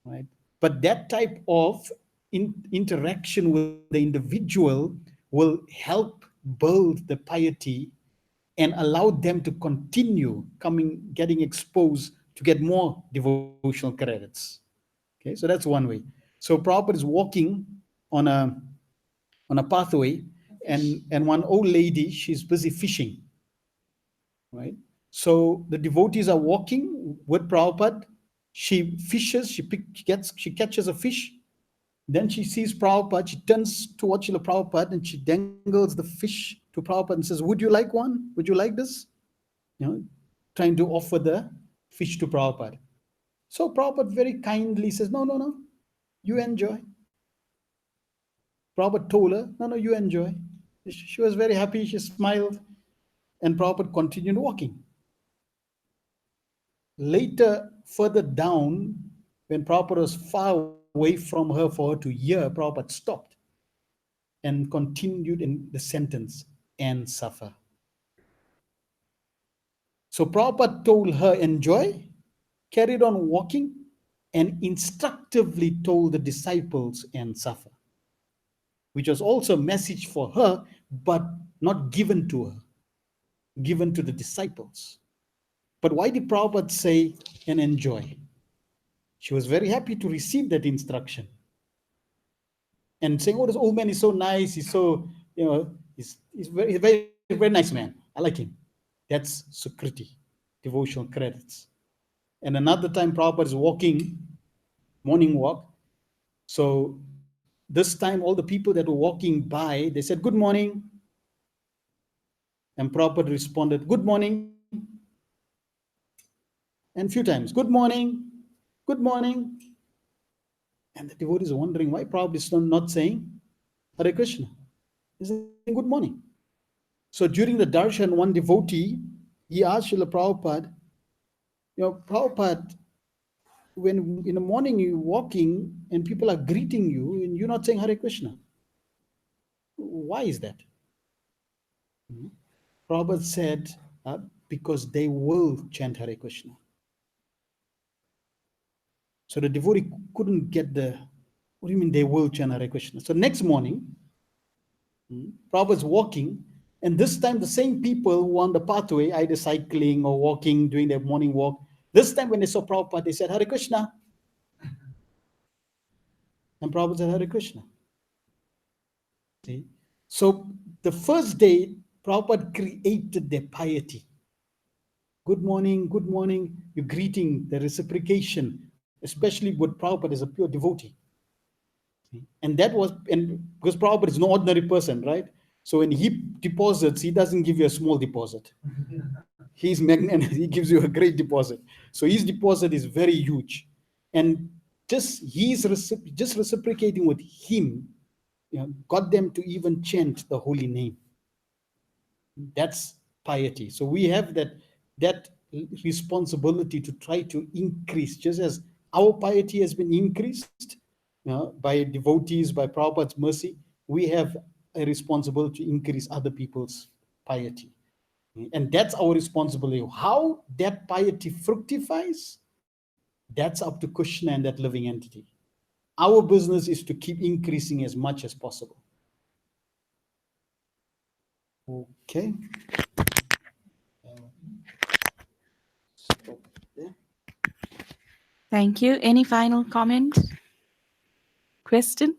S2: right? But that type of interaction with the individual will help build the piety and allow them to continue getting exposed to get more devotional credits. Okay, so that's one way. So Prabhupada is walking on a pathway, and one old lady, she's busy fishing, right? So the devotees are walking with Prabhupada. She fishes, she catches a fish. Then she sees Prabhupada, she turns towards Srila Prabhupada and she dangles the fish to Prabhupada and says, would you like one? Would you like this? You know, trying to offer the fish to Prabhupada. So Prabhupada very kindly says, no, no, no, you enjoy. Prabhupada told her, no, no, you enjoy. She was very happy, she smiled, and Prabhupada continued walking. Later, further down, when Prabhupada was far away from her for her to hear, Prabhupada stopped and continued in the sentence, and suffer. So Prabhupada told her, enjoy, carried on walking, and instructively told the disciples, and suffer, which was also a message for her, but not given to her, given to the disciples. But why did Prabhupada say, and enjoy? She was very happy to receive that instruction. And saying, oh, this old man is so nice, he's so, he's very, very nice man. I like him. That's Sukriti, devotional credits. And another time Prabhupada is walking, morning walk. So this time all the people that were walking by, they said, good morning. And Prabhupada responded, good morning. And a few times, good morning, good morning. And the devotees are wondering why Prabhupada is not saying Hare Krishna. He's saying good morning. So during the darshan, one devotee, he asked Srila Prabhupada, Prabhupada, when in the morning you're walking and people are greeting you and you're not saying Hare Krishna, why is that? Prabhupada said, because they will chant Hare Krishna. So the devotee couldn't get what do you mean they will chant Hare Krishna? So next morning, Prabhupada's walking, and this time the same people who are on the pathway, either cycling or walking, doing their morning walk,
S3: This time when they saw Prabhupada, they said, Hare Krishna. And Prabhupada said, Hare Krishna. See? So the first day, Prabhupada created their piety. Good morning, you're greeting, the reciprocation, especially with Prabhupada as a pure devotee. And that was, and because Prabhupada is no ordinary person, right? So when he deposits, he doesn't give you a small deposit. He's magnanimous, he gives you a great deposit. So his deposit is very huge. And just just reciprocating with him, got them to even chant the holy name. That's piety. So we have that responsibility to try to increase, just as our piety has been increased by devotees, by Prabhupada's mercy, we have a responsibility to increase other people's piety. And that's our responsibility. How that piety fructifies, that's up to Krishna and that living entity. Our business is to keep increasing as much as possible. Okay. Stop there.
S1: Thank you. Any final comment? Question?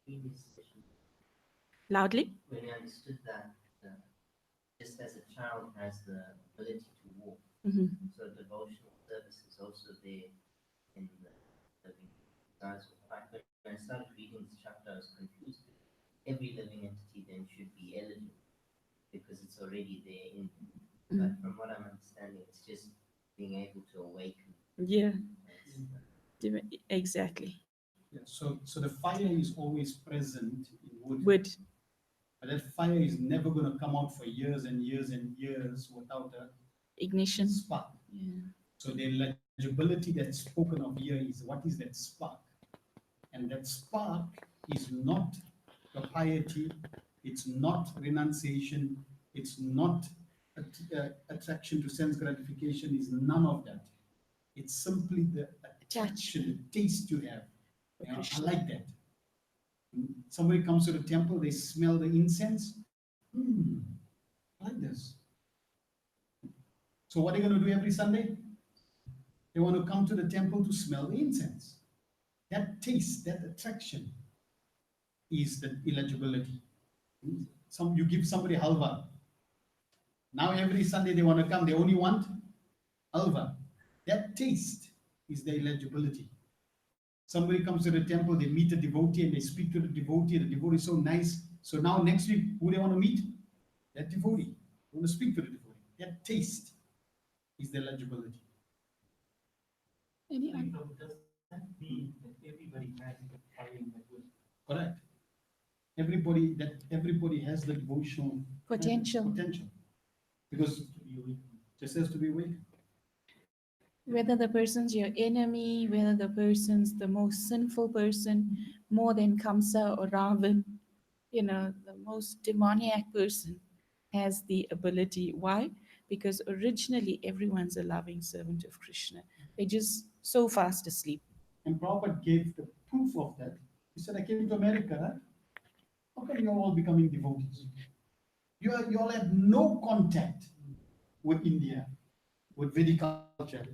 S4: Previous session,
S1: Loudly?
S4: when I understood that just as a child has the ability to walk,
S1: Mhm.
S4: so devotional service is also there in the living. When I started reading this chapter, I was confused. Every living entity then should be eligible because it's already there in. But from what I'm understanding, it's just being able to awaken.
S1: Yeah,
S4: That's
S1: exactly.
S2: Yeah, so the fire is always present in wood.
S1: Wood.
S2: But that fire is never going to come out for years and years and years without a
S1: Ignition.
S2: spark.
S1: Yeah.
S2: So the legibility that's spoken of here is, what is that spark? And that spark is not the piety, it's not renunciation, it's not attraction to sense gratification, is none of that. It's simply the attraction, the taste you have. I like that. Somebody comes to the temple, they smell the incense. I like this. So what are they going to do every Sunday? They want to come to the temple to smell the incense. That taste, that attraction is the eligibility. You give somebody halwa. Now every Sunday they want to come, they only want halwa. That taste is the eligibility. Somebody comes to the temple, they meet a devotee and they speak to the devotee is so nice. So now next week, who they want to meet? That devotee. They want to speak to the devotee. That taste is the eligibility.
S1: Any other?
S2: Does that mean that everybody has the fire in that wood? Correct. Everybody has the devotional
S1: Potential.
S2: Because just has to be awakened.
S1: Whether the person's your enemy, whether the person's the most sinful person, more than Kamsa or Ravan, the most demoniac person has the ability. Why? Because originally everyone's a loving servant of Krishna. They're just so fast asleep.
S2: And Prabhupada gave the proof of that. He said, I came to America, right? How come you're all becoming devotees? You all have no contact with India, with Vedic culture,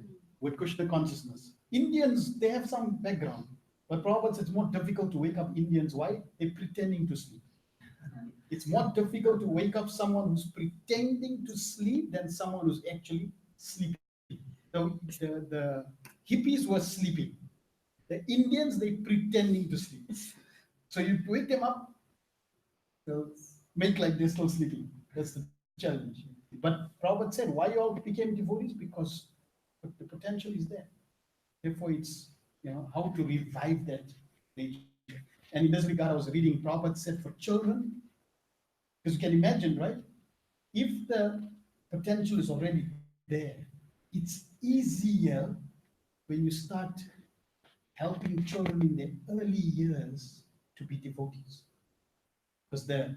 S2: with Krishna consciousness. Indians, they have some background. But Prabhupada says it's more difficult to wake up Indians. Why? They're pretending to sleep. It's more difficult to wake up someone who's pretending to sleep than someone who's actually sleeping. The hippies were sleeping. The Indians, they pretending to sleep. So you wake them up, they'll make like they're still sleeping. That's the challenge. But Prabhupada said, why you all became devotees? Because the potential is there. Therefore, it's how to revive that nature. And in this regard, I was reading Prabhupada said for children, because you can imagine, right? If the potential is already there, it's easier when you start helping children in their early years to be devotees. Because the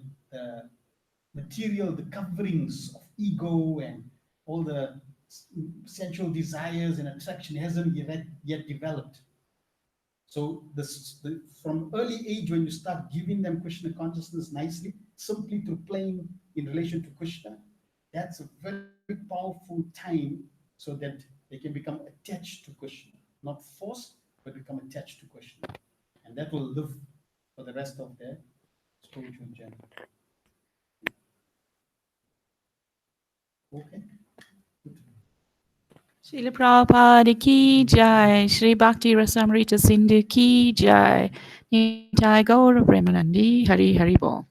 S2: material, the coverings of ego and all the sensual desires and attraction hasn't yet developed. So from early age, when you start giving them Krishna consciousness nicely, simply through playing in relation to Krishna,
S3: That's a very powerful time so that they can become attached to Krishna, not forced, but become attached to Krishna. And that will live for the rest of their spiritual journey. Okay. Good.
S1: Srila Prabhupada ki jai, Shri Bhakti Rasamrita Sindhu ki jai, Nitai Gaura Premanandi, Hari Hari Bol.